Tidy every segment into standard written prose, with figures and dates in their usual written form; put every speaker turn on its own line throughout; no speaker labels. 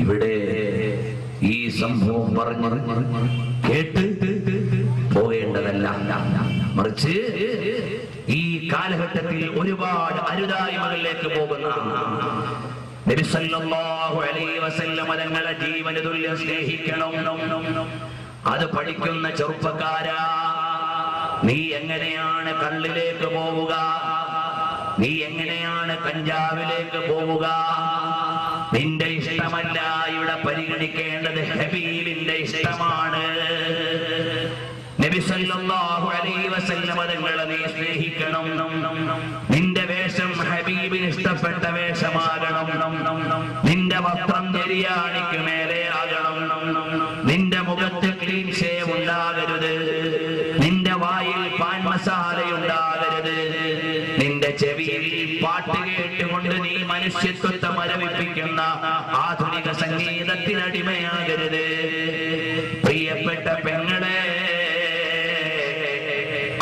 ഇവിടെ ഈ സംഭവം പറഞ്ഞ് കേട്ട് പോകേണ്ടതല്ല, മറിച്ച് ഈ കാലഘട്ടത്തിൽ ഒരുപാട് അരുതായ്മകളിലേക്ക് പോകുന്ന നബി സല്ലല്ലാഹു അലൈഹി വസല്ലം തങ്ങളെ ജീവന് തുല്യം സ്നേഹിക്കണം. അത് പഠിക്കുന്ന ചെറുപ്പക്കാരാ, നീ എങ്ങനെയാണ് കള്ളിലേക്ക് പോവുക? നീ എങ്ങനെയാണ് കഞ്ചാവിലേക്ക് പോവുക? നിന്റെ ഇഷ്ടമല്ല ഇവിടെ പരിഗണിക്കേണ്ടത്, ഹബീബിന്റെ ഇഷ്ടമാണ്. നബി സല്ലല്ലാഹു അലൈഹി വസല്ലം തങ്ങളെ നീ സ്നേഹിക്കണം. നിന്റെ വേഷം ഹബീബിന് ഇഷ്ടപ്പെട്ട വേഷമാകണം. നിന്റെ വസ്ത്രം നിര്യാണിക്ക് മേലെ ആകണം. നിന്റെ മുഖത്ത് ക്ലീൻ ഷേവ് ഉണ്ടാകരുത്. നിന്റെ വായിൽ പാൻ മസാലയുണ്ടാകരുത്. നിന്റെ ചെവിയിൽ പാട്ട് കേട്ടുകൊണ്ട് നീ മനുഷ്യത്വത്തെ മരവിപ്പിക്കുന്ന ആധുനിക സംഗീതത്തിനടിമയാകരുത്. പ്രിയപ്പെട്ട പെങ്ങളെ,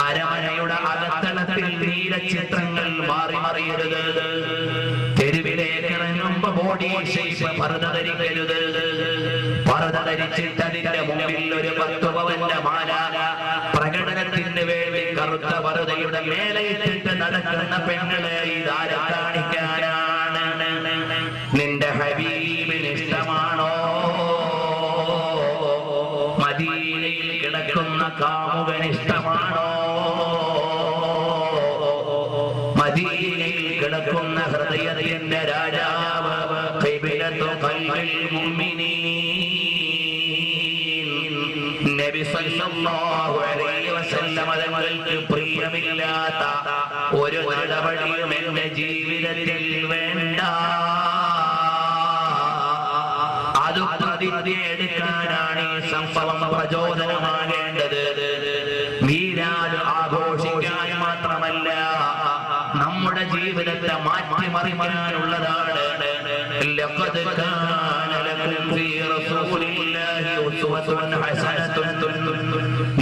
അരമനയുടെ അകത്തളത്തിൽ നീലചിത്രങ്ങൾ മാറി മറിയരുത്. തെരുവിലേക്ക് ഇറങ്ങുമ്പോ ബോഡി ഷേപ്പ് പർദ്ദ ധരിക്കരുത്. പർദ്ദ ധരിച്ചിട്ട് അതിന്റെ മുമ്പിൽ ഒരു 10 പവന്റെ മാല, പ്രകടനത്തിന് വേണ്ടി കറുത്ത പർദ്ദയുടെ മേലെ ഇട്ടിട്ട് നടക്കുന്ന പെങ്ങളെ ഇതാരെ കാണിക്കാനാണ്? നിന്റെ ഹബീബിന് ഇഷ്ടമാണോ? മദീനയിൽ കിടക്കുന്ന കാമുകന് ഇഷ്ടമാണോ? മദീനയിൽ കിടക്കുന്ന ഹൃദയത്തിന്റെ രാജാവ് ഖിബ്ലത്തു ഖൽബിൽ മുഅ്മിനീൻ നബി സല്ലല്ലാഹു അലൈഹി വസല്ലം തങ്ങൾക്ക് പ്രിയമില്ലാത്ത ഒരു നടപടിയും എന്റെ ജീവിതത്തിൽ വേണ്ട. അത് പ്രതിജ്ഞ എടുക്കാനാണ് ഈ സംഭവം പ്രചോദനമാകേണ്ടത്. മീലാദ് ആഘോഷിക്കാൻ മാത്രമല്ല, നമ്മുടെ ജീവിതത്തെ മാറ്റിമറിക്കാനുള്ളതാണ്. ലഖദ് കാന ലകും ഫീ റസൂലില്ലാഹി ഉസ്വത്തുൻ ഹസനത്തുൻ.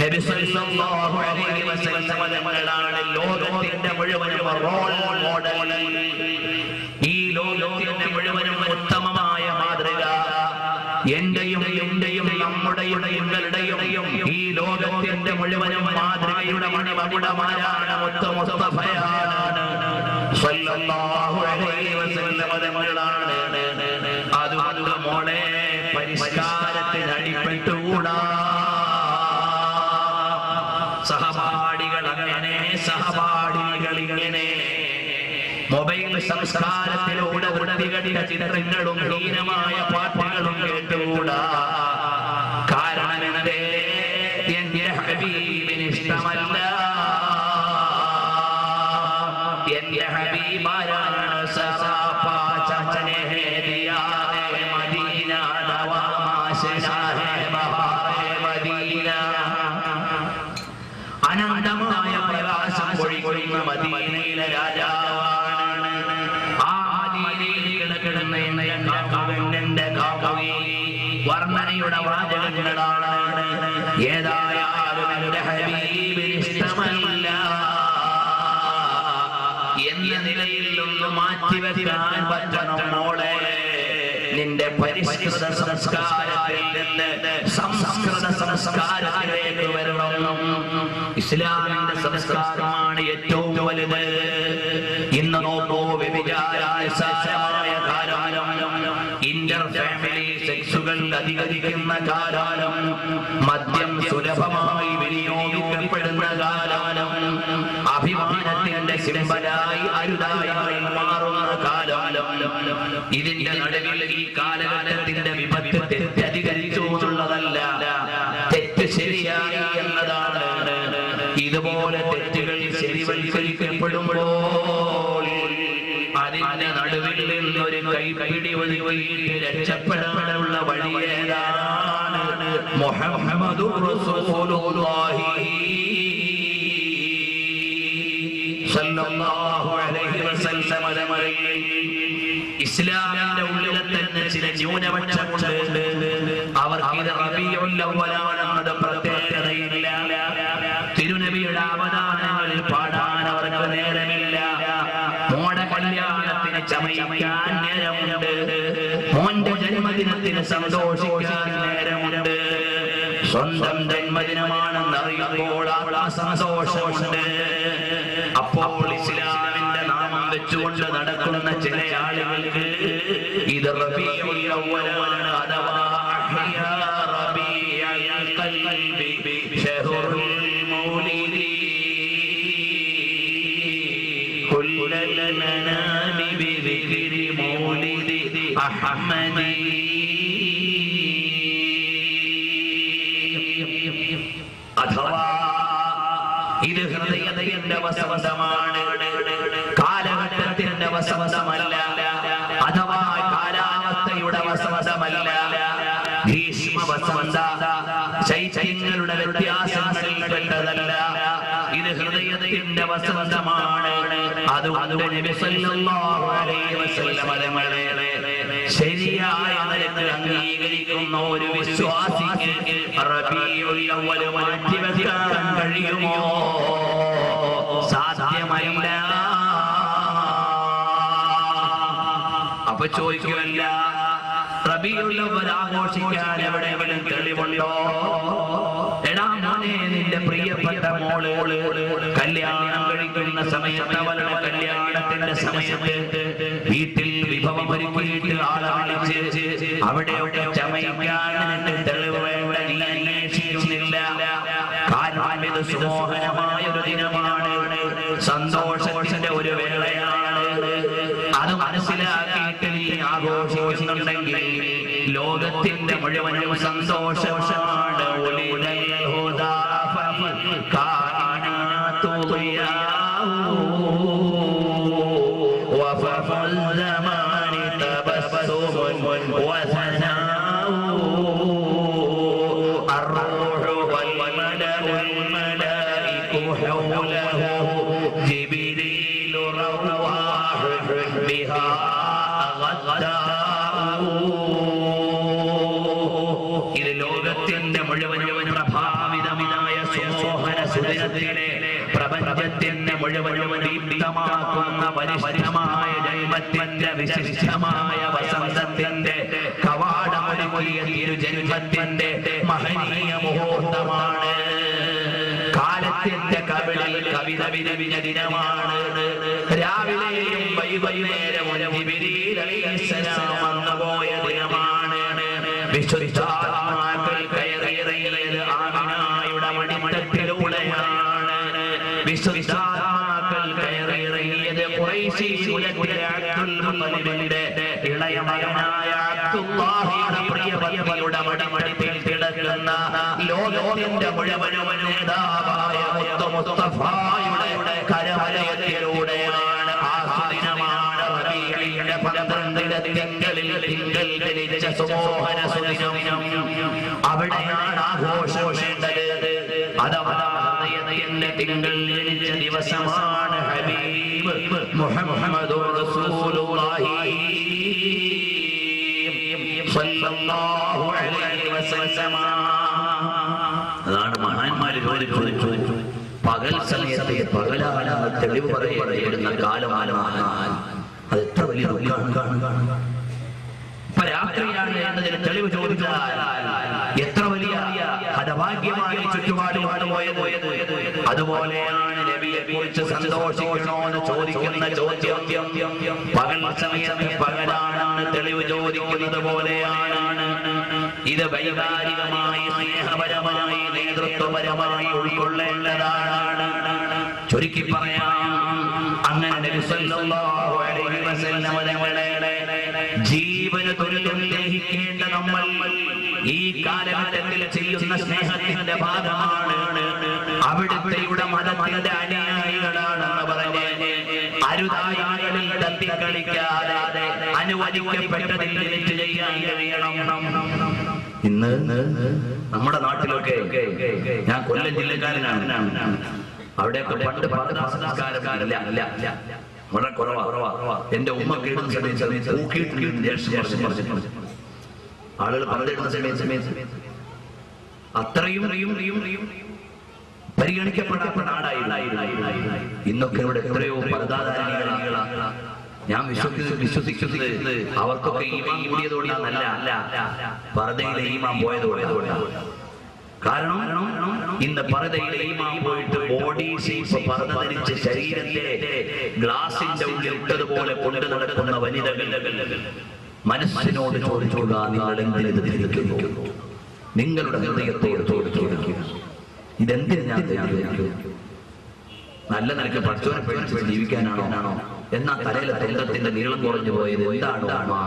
നബി സല്ലല്ലാഹു അലൈഹി വസല്ലം തങ്ങളാണ് ലോകത്തിന്റെ മുഴുവനും റോൾ മോഡൽ. ഈ ലോകത്തിന്റെ മുഴുവനും ഉത്തമമായ മാതൃക. എന്റെയും നമ്മുടെയും നിങ്ങളുടെയും ഈ ലോകത്തിന്റെ മുഴുവനും മാതൃകയുടെ മണിമകുടമാരാണ് മുസ്തഫയാണ് സല്ലല്ലാഹു അലൈഹി വസല്ലം തങ്ങളാണ്. അതുകൊണ്ട് മോളെ, പരിഷ്കാരത്തിന് അടിപ്പെട്ടുകൂടാ. സഹപാഠികൾ അങ്ങനെ, സഹപാഠികൾ ഇങ്ങനെ. മൊബൈൽ സംസ്കാരത്തിലൂടെ വൃത്തികെട്ട ചിത്രങ്ങളും ഹീനമായ പാട്ടുകളും കേട്ടുകൂടാ. കാരണം എന്തേ? എന്റെ ഹബീബിന് ഇഷ്ടമല്ല. എന്റെ ഹബീബാരാണ്? സറാപാ ചമനെ ഹേ ദിയാ ഹേ മദീന, ദവാ മാശനാ ഹേ ബഹാറേ മദീന. അനന്തമായ പ്രകാശം പൊഴിക്കുന്ന മദീനയിലെ രാജാവാണ്. ആ മദീനയിൽ കിടക്കുന്ന എന്റെ കാമുകി വർണ്ണനയുടെ വാചകങ്ങളാണ്. ഏതായാലും എന്റെ ഹബീബിന് ഇഷ്ടമല്ല എന്ന നിലയിൽ ഒന്ന് മാറ്റിവെക്കാൻ പറ്റണം മോളെ. നിന്റെ പരിഷ്കൃത സംസ്കാരത്തിൽ നിന്ന് സംസ്കൃത സംസ്കാരത്തിലേക്ക് വരണം. ഇസ്ലാമിന്റെ സംസ്കാരമാണ് ഏറ്റവും വലുത്. ഇന്ന് നോക്കൂ, വ്യഭിചാരമായ കാലം, ഇന്റർ ഫാമിലി സെക്സുകൾ അധികരിക്കുന്ന കാലം, മദ്യം സുലഭമായി വിനിയോഗിക്കപ്പെടുന്ന കാലം, അഭിമാനത്തിന്റെ സിംബലായി അരുതായി മാറുന്ന കാലം. ഇതിന്റെ നടുവിൽ ഈ കാലഘട്ടത്തിന്റെ വിപത്ത് തെറ്റധികരിച്ചു എന്നുള്ളതല്ല, തെറ്റ് ശരിയായി എന്നതാണ്. ഇതുപോലെ തെറ്റുകൾ ശരിവൽക്കരിക്കപ്പെടുമ്പോൾ അതിന്റെ നടുവിൽ നിന്നൊരു കൈപിടി ഒതുക്കിയിട്ട് രക്ഷപ്പെടാനുള്ള വഴി ഏതാണ്? മുഹമ്മദുർ റസൂലുള്ളാഹി സല്ലല്ലാഹു അലൈഹി വസല്ലം. ഇസ്ലാമിന്റെ ഉള്ളിൽ തന്നെ ചില ന്യൂനപക്ഷമുണ്ട്. അവർക്ക് ഇത് റബീഉൽ അവ്വലാണെന്നത് പ്രത്യേകതയില്ല. തിരുനബിയുടെ അവദാനങ്ങളിൽ പാടാൻ അവർക്ക് നേരമില്ല. മോടെ കല്യാണത്തിന് ചമയിക്കാൻ നേരമുണ്ട്. മോന്റെ ജന്മദിനത്തിന് സന്തോഷിക്കാൻ നേരമുണ്ട്. സ്വന്തം ജന്മദിനമാണെന്ന് അറിയുമ്പോൾ ആ സന്തോഷമുണ്ട്. അപ്പോൾ ഇസ്ലാമിന്റെ നാമം വെച്ചുകൊണ്ട് നടക്കുന്ന ചില ആളുകൾക്ക് ഇത് റബീഉൽ അവ്വലാണ്. അഥവാ അഹ്യാ റബീഉൽ ഖൽബി ശഹറുൽ മൗലിദി കുല്ലൽ മനാമി ബിദിക്രി മൗലിദി അഹ്മദി. അഥവാ ഇത് ഹൃദയത്തിന്റെ വസന്തമാണ്, കാലഘട്ടത്തിന്റെ വസന്തമല്ല. അഥവാ കാലാവസ്ഥയുടെ വസന്തമല്ല, ഭീഷ്മ വസന്ത ശൈത്യങ്ങളുടെ വ്യത്യാസങ്ങളിൽ പെട്ടതല്ല. ഇത് ഹൃദയത്തിന്റെ വസന്തമാണ്. അതുകൊണ്ട് നബി സല്ലല്ലാഹു അലൈഹി വസല്ലം തങ്ങളെ ശരിയായ നിലക്ക് അംഗീകരിക്കുന്ന ഒരു വിശ്വാസിക്ക് റബീഉൽ അവ്വൽ മാറ്റിവെക്കാൻ കഴിയുമോ? സാധ്യമല്ല. അപ്പൊ ചോദിക്കുമല്ല, റബീഉൽ അവ്വൽ ആഘോഷിക്കാൻ എവിടെയെങ്കിലും തെളിവുണ്ടോ? എടാ മോനെ, നിന്റെ പ്രിയപ്പെട്ട മോള് കല്യാണം കഴിക്കുന്ന സമയത്ത്, അവളുടെ കല്യാണത്തിന്റെ സമയത്ത് വീട്ടിൽ വിഭവം ഒരുക്കിയിട്ട് ആളെ വിളിച്ച് അവിടെയൊക്കെ ചമയിക്കാൻ നിനക്ക് തെളിവ് വേണ്ട, നീ അന്വേഷിക്കുന്നില്ല. കാരണം ഇത് സുമോഹനമായ ഒരു ദിനമാണ്, സന്തോഷത്തിന്റെ ഒരു വേളയാണ്. അത് മനസ്സിലാക്കിയിട്ട് നീ ആഘോഷിക്കുന്നുണ്ടെങ്കിൽ ലോകത്തിന്റെ മുഴുവനും സന്തോഷമാണ്. ഇത് ലോകത്തിന്റെ മുഴുവനും പ്രഭാവിതമായ സുമോഹന സുദിനത്തിലെ പ്രപഞ്ചത്തിന്റെ മുഴുവനും ദീപ്തമാക്കുന്ന പരിശുദ്ധമായ ജന്മത്തിന്റെ വിശിഷ്ടമായ വസന്തത്തിന്റെ കവാടമൊരുക്കിയ തിരുജന്മത്തിന്റെ മഹനീയ മുഹൂർത്തമാണ്. കാലത്തിന്റെ കവിളിൽ കവിത വിരവിന ദിനമാണ്. രാവിലെയും വൈകുന്നേരവും ജിബ്രീൽ അലൈഹിസ്സലാം വന്നുപോയ ദിനമാണ്. വിശുദ്ധാത്മാക്കൾ കയറിയത് ആമിനായുടെ മടിത്തട്ടിലൂടെയാണ്. വിശുദ്ധാത്മാക്കൾ കയറിയത് ഖുറൈശി കുലത്തിലെ അബ്ദുൽ മുത്തലിബിന്റെ ഇളയ മകനായ അബ്ദുല്ലാഹിയുടെ പ്രിയപത്നിയുടെ മടിത്തട്ടിൽ കിടക്കുന്ന ലോകത്തിന്റെ മുഴുവനും നേതാവായ മുസ്തഫായുടെ കരവലയത്തിലൂടെയാണ്. ആ ദിനമാണ് റബീഉൽ 12 തിങ്കളിൽ തിങ്കൾ ജനിച്ച സുമോഹന സുദിനം. അവിടെയാണ് ആഘോഷം വേണ്ടത്. അഥവാ ഹൃദയത്തിന്റെ തിങ്കൾ ജനിച്ച ദിവസമാണ് ഹബീബ് മുഹമ്മദുർ റസൂലുള്ളാഹി സ്വല്ലല്ലാഹു അലൈഹി വസല്ലം. അതാണ് മഹാന്മാര് ചോദിച്ചു, പകൽ സമയത്തെ പകലാണ് തെളിവ് പറയപ്പെടുന്ന കാലമാണ്. അത് എത്ര വലിയ രാത്രിയാണ് എന്നതിന് തെളിവ് ചോദിച്ചാൽ എത്ര വലിയ ഹതഭാഗ്യമായി ചുറ്റുപാടുമാണ് പോയത്. അതുപോലെയാണ് നബിയെ കുറിച്ച് സന്തോഷിക്കണോ എന്ന് ചോദിക്കുന്ന ചോദ്യം പകൽ സമയത്ത് പകലാണെന്ന് തെളിവ് ചോദിക്കുന്നത് പോലെയാണ്. ഇത് വൈകാരികമായി, സ്നേഹപരമായി, നേതൃത്വപരമായി ഉൾക്കൊള്ളേണ്ടതാണ്. ചുരുക്കി പറയാം, അങ്ങനെ നബി സല്ലല്ലാഹു അലൈഹി വസല്ലം തങ്ങളെ ജീവന് തുല്യം സ്നേഹിക്കേണ്ട നമ്മൾ ഈ കാലഘട്ടത്തിൽ ചെയ്യുന്ന സ്നേഹത്തിന്റെ ഭാഗമാണ്. അവിടുത്തെ മതത്തിന്റെ അനുയായികളാണെന്ന് പറഞ്ഞ് അരുതായ്മകളിൽ തട്ടിക്കളിക്കാതെ അനുവദിക്കപ്പെട്ടതിൽ തെറ്റ് ചെയ്യാൻ കഴിയണം. ഇന്ന് നമ്മുടെ നാട്ടിലൊക്കെ, ഞാൻ കൊല്ലം ജില്ലക്കാരനാണ്, അവിടെയൊക്കെ പണ്ട് സംസ്കാരമില്ല, വളരെ കുറവാ. എന്റെ ഉമ്മ കേടുന്ന സമയത്ത് ആളുകൾ പലയിടുന്ന സമയത്ത് അത്രയും പരിഗണിക്കപ്പെടാത്ത നാടായി. ഇന്നൊക്കെ ഇവിടെ എത്രയോ പരദാധാരികളാണ്, ഞാൻ വിശ്വസിക്കുന്നത് അവർക്കൊക്കെ ഈമാൻ കൂടിയതുകൊണ്ടാണല്ല, പർദയിലെ ഈമാൻ പോയതുകൊണ്ടാണ്. കാരണം ഇന്ന് പർദയിലെ ഈമാൻ പോയിട്ട് ബോഡി ഷേപ്പ് പർദ ധരിച്ച് ശരീരത്തെ ഗ്ലാസിന്റെ ഉള്ളിൽ ഇട്ടതുപോലെ കൊണ്ടു നടക്കുന്ന വനിതകൾ മനസ്സിനോട് ചോദിക്കുക, നിങ്ങൾ എന്തിനത് ധരിക്കുന്നു? നിങ്ങളുടെ ഹൃദയത്തോട് ചോദിക്കുക, ഇതെന്തിന് ഞാൻ ധരിക്കുന്നു? നല്ല നിലയ്ക്ക് പഠിച്ചവനെ പേടിച്ച് ജീവിക്കാനാണോ? എന്നാ തലയിലെ തൊണ്ടത്തിന്റെ നീളം കുറഞ്ഞു പോയത് എന്താണോ?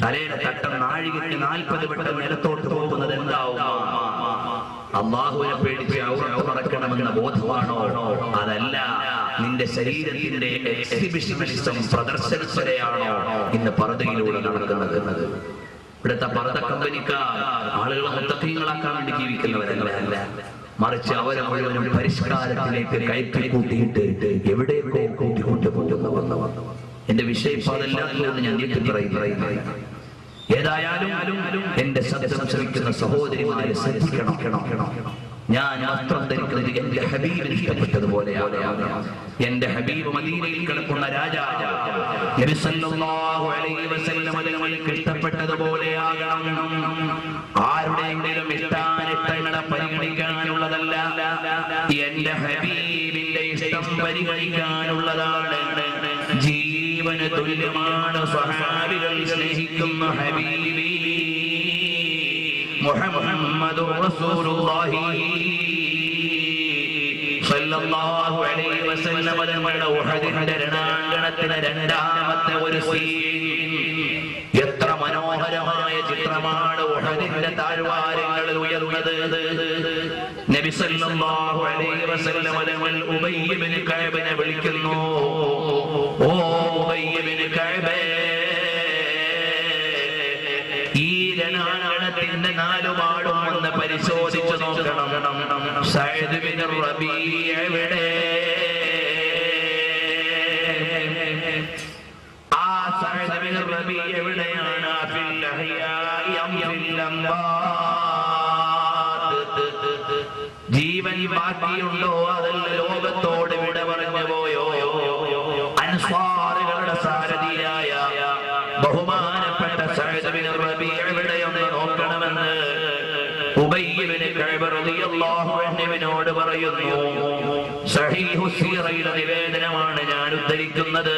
തലയുടെ തട്ടം നാഴികയ്ക്ക് 40 വട്ടം നിലത്തോട്ട് പോകുന്നത് എന്താവും? അല്ലാഹുവിനെ പേടിച്ച് ഔറത്ത് മറക്കണമെന്ന ബോധമാണോ? അതല്ല, നിന്റെ ശരീരത്തിന്റെ എക്സിബിഷനിസം പ്രദർശനത്തിലെയാണോ ഇന്ന് പർദയിലൂടെ നടക്കുന്നത്? ഇവിടുത്തെ പർദ കമ്പനിക്കാർ ആളുകളെ മുത്തഖീങ്ങളാക്കാൻ വേണ്ടി ജീവിക്കുന്നവരല്ല, മറിച്ച് അവരെ മുഴുവനും പരിഷ്കാരത്തിലേക്ക് കയറ്റി കൂട്ടിയിട്ട് എവിടെയൊക്കെ കൂട്ടിക്കൊണ്ടുപോകുന്നു. എന്റെ വിഷയം അതല്ലാത്തതുകൊണ്ട് ഞാൻ പറയുന്നു. ഏതായാലും എന്റെ ശബ്ദം ശ്രമിക്കുന്ന സഹോദരിമാരെ ശ്രദ്ധിക്കണം. ഞാൻ വസ്ത്രം ധരിക്കുന്നത് എന്റെ ഹബീബിന് ഇഷ്ടപ്പെട്ടതുപോലെയാണ്. എന്റെ ഹബീബ് മദീനയിൽ കിടക്കുന്ന രാജാവ് നബി സല്ലല്ലാഹു അലൈഹി വസല്ലം തങ്ങൾക്ക് ഇഷ്ടപ്പെട്ടതുപോലെയാകണം. ആരുടെയെങ്കിലും ഇഷ്ടാനിഷ്ടങ്ങളെ പരിഗണിക്കാനുള്ളതല്ല, എന്റെ ഹബീബിന്റെ ഇഷ്ടം പരിഗണിക്കാനുള്ളതാണ്. ജീവന് തുല്യമാണ് സ്വഹാബികൾ സ്നേഹിക്കുന്ന ഹബീബി മുഹമ്മദുർ റസൂലുള്ളാഹി സ്വല്ലല്ലാഹു അലൈഹി വസല്ലം തങ്ങളുടെ ഉഹദിന്റെ രണാങ്കണത്തിലെ രണ്ടാമത്തെ ഒരു സീൻ. എത്ര മനോഹരമായ ചിത്രമാണ് ഉഹദിന്റെ താഴ്വാരങ്ങളിൽ ഉയർന്നത്. നബി സല്ലല്ലാഹു അലൈഹി വസല്ലം തങ്ങൾ ഉബയ്യ് ഇബ്നു കഅബിനെ വിളിക്കുന്നു. ഓ ഉബയ്യ് ഇബ്നു കഅബ്, ഈ രണാങ്കണത്തിന്റെ നാലുപാടും ഒന്ന് പരിശോധിച്ചു നോക്കണം. സഅദ് ഇബ്നു റബീഅ എവിടെ? ആ സഅദ് ഇബ്നു റബീഅ എവിടെയാണ്? ഫിൽ അഹ്യാഇ അം ഫിൽ അംവാത്? ജീവൻ ബാക്കിയുണ്ടോ? അതല്ല ലോകത്തോട് വിട പറഞ്ഞു പോയോ? അൻസ്വാറുകളുടെ സാരഥിയായ ബഹുമാനപ്പെട്ട സഅദ് ഇബ്നു റബീഅ എവിടെയെന്ന് നോക്കണമെന്ന് ഉബയ്യ് ഇബ്നു കഅബ് റളിയല്ലാഹു അൻഹുവിനോട് പറയുന്നു. സഹീഹു സീറയിലെ നിവേദനമാണ് ഞാൻ ഉദ്ധരിക്കുന്നത്.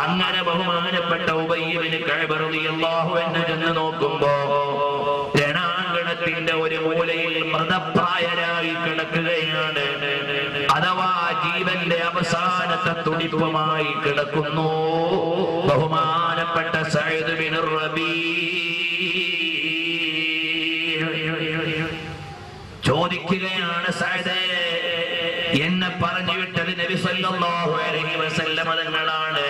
അങ്ങനെ ബഹുമാനപ്പെട്ട ഉബയ്യ് ഇബ്നു കഅബ് റളിയല്ലാഹു അൻഹു ചെന്ന് നോക്കുമ്പോ രണാങ്കണത്തിന്റെ ഒരു മൂലയിൽ മൃതപ്രായരായി കിടക്കുകയാണ്. അഥവാ ജീവന്റെ അവസാനത്തെ തുടിപ്പുമായി കിടക്കുന്നു ബഹുമാനപ്പെട്ട സഅദ് ഇബ്നു റബീഅ. ചോദിക്കുകയാണ്, സഅദേ, എന്നെ പറഞ്ഞു വിട്ടത് നബി സല്ലല്ലാഹു അലൈഹി വസല്ലം തങ്ങളാണ്.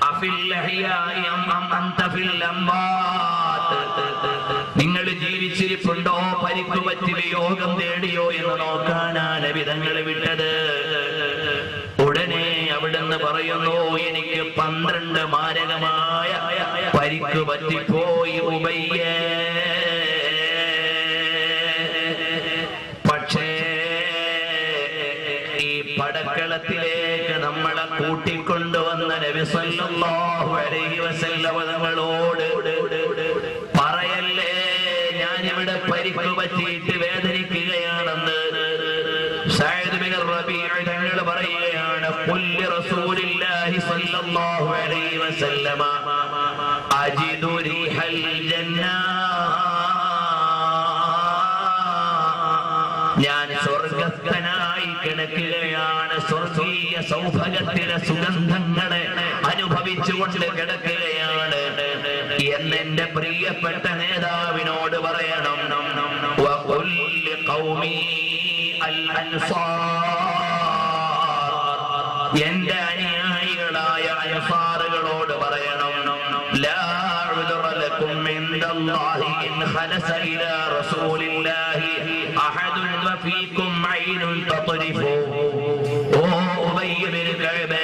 അഫിൽ അഹ്യാഇ അം അൻത ഫിൽ അംവാത്? നിങ്ങൾ ജീവിച്ചിരിപ്പുണ്ടോ, പരിക്കു പറ്റി വിയോഗം തേടിയോ എന്ന് നോക്കാനാണ് നബി തങ്ങളെ വിട്ടത്. ഉടനെ അവിടുന്ന് പറയുന്നു, എനിക്ക് 12 മാരകമായ പരിക്കു പറ്റിപ്പോയി ഉബയ്യേ. പക്ഷേ ഈ പടക്കളത്തിലേക്ക് നമ്മളെ കൂട്ടിക്കൊണ്ടുവന്ന നബി സല്ലല്ലാഹു അലൈഹി വസല്ലം തങ്ങളോട് പറയല്ലേ, ഞാനിവിടെ പരിക്കു പറ്റിയിട്ട് വേദനിക്കുകയാണെന്ന്. സഅദ് ഇബ്നു റബീഅ തങ്ങൾ പറയുകയാണ്, ഖുല്ലി റസൂലില്ലാഹി സ്വല്ലല്ലാഹു അലൈഹി വസല്ലമ അജിദു റീഹൽ ജന്ന. ഞാൻ സ്വർഗസ്ഥനായി കിടക്കുകയാണ്, സ്വർഗീയ സൗഭാഗ്യത്തിന്റെ സുഗന്ധങ്ങളെ അനുഭവിച്ചുകൊണ്ട് കിടക്കുകയാണ് എന്നെന്റെ പ്രിയപ്പെട്ട നേതാവിനോട് പറയണം. വഖുല്ലി ഖൗമി അൽ അൻസാർ, എന്റെ അനുയായികളായ അൻസാറുകളോട് പറയണം, ലാ ഉദ്റ ലക്കും ഇൻദല്ലാഹി ഇൻ ഖലസ ഇലാ റസൂലില്ലാഹി അഹദുൻ വഫീകും ഐനുൻ തത്രിഫു. ഓ ഉബയ്യ് ഇബ്നു കഅബ്,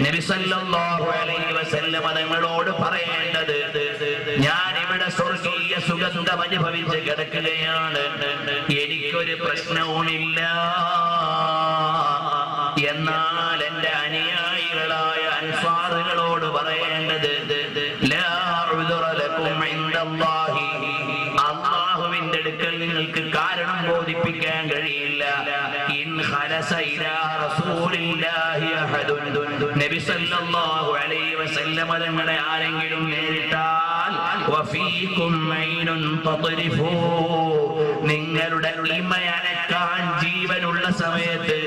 നബി സല്ലല്ലാഹു അലൈഹി വസല്ലം തങ്ങളോട് പറയേണ്ടത്, ഞാൻ ഇവിടെ സ്വർഗീയ സുഗന്ധം അനുഭവിച്ച് കിടക്കുകയാണ്, എനിക്കൊരു പ്രശ്നവുമില്ല. എന്നാൽ എന്റെ സല്ലല്ലാഹു അലൈഹി വസല്ലം തങ്ങളെ ആരെങ്കിലും നേരിട്ടാൽ വഫീകും ഐനുൻ തത്രിഫൂ, നിങ്ങളുടെ ഇമയനക്കാൻ ജീവനുള്ള സമയത്ത്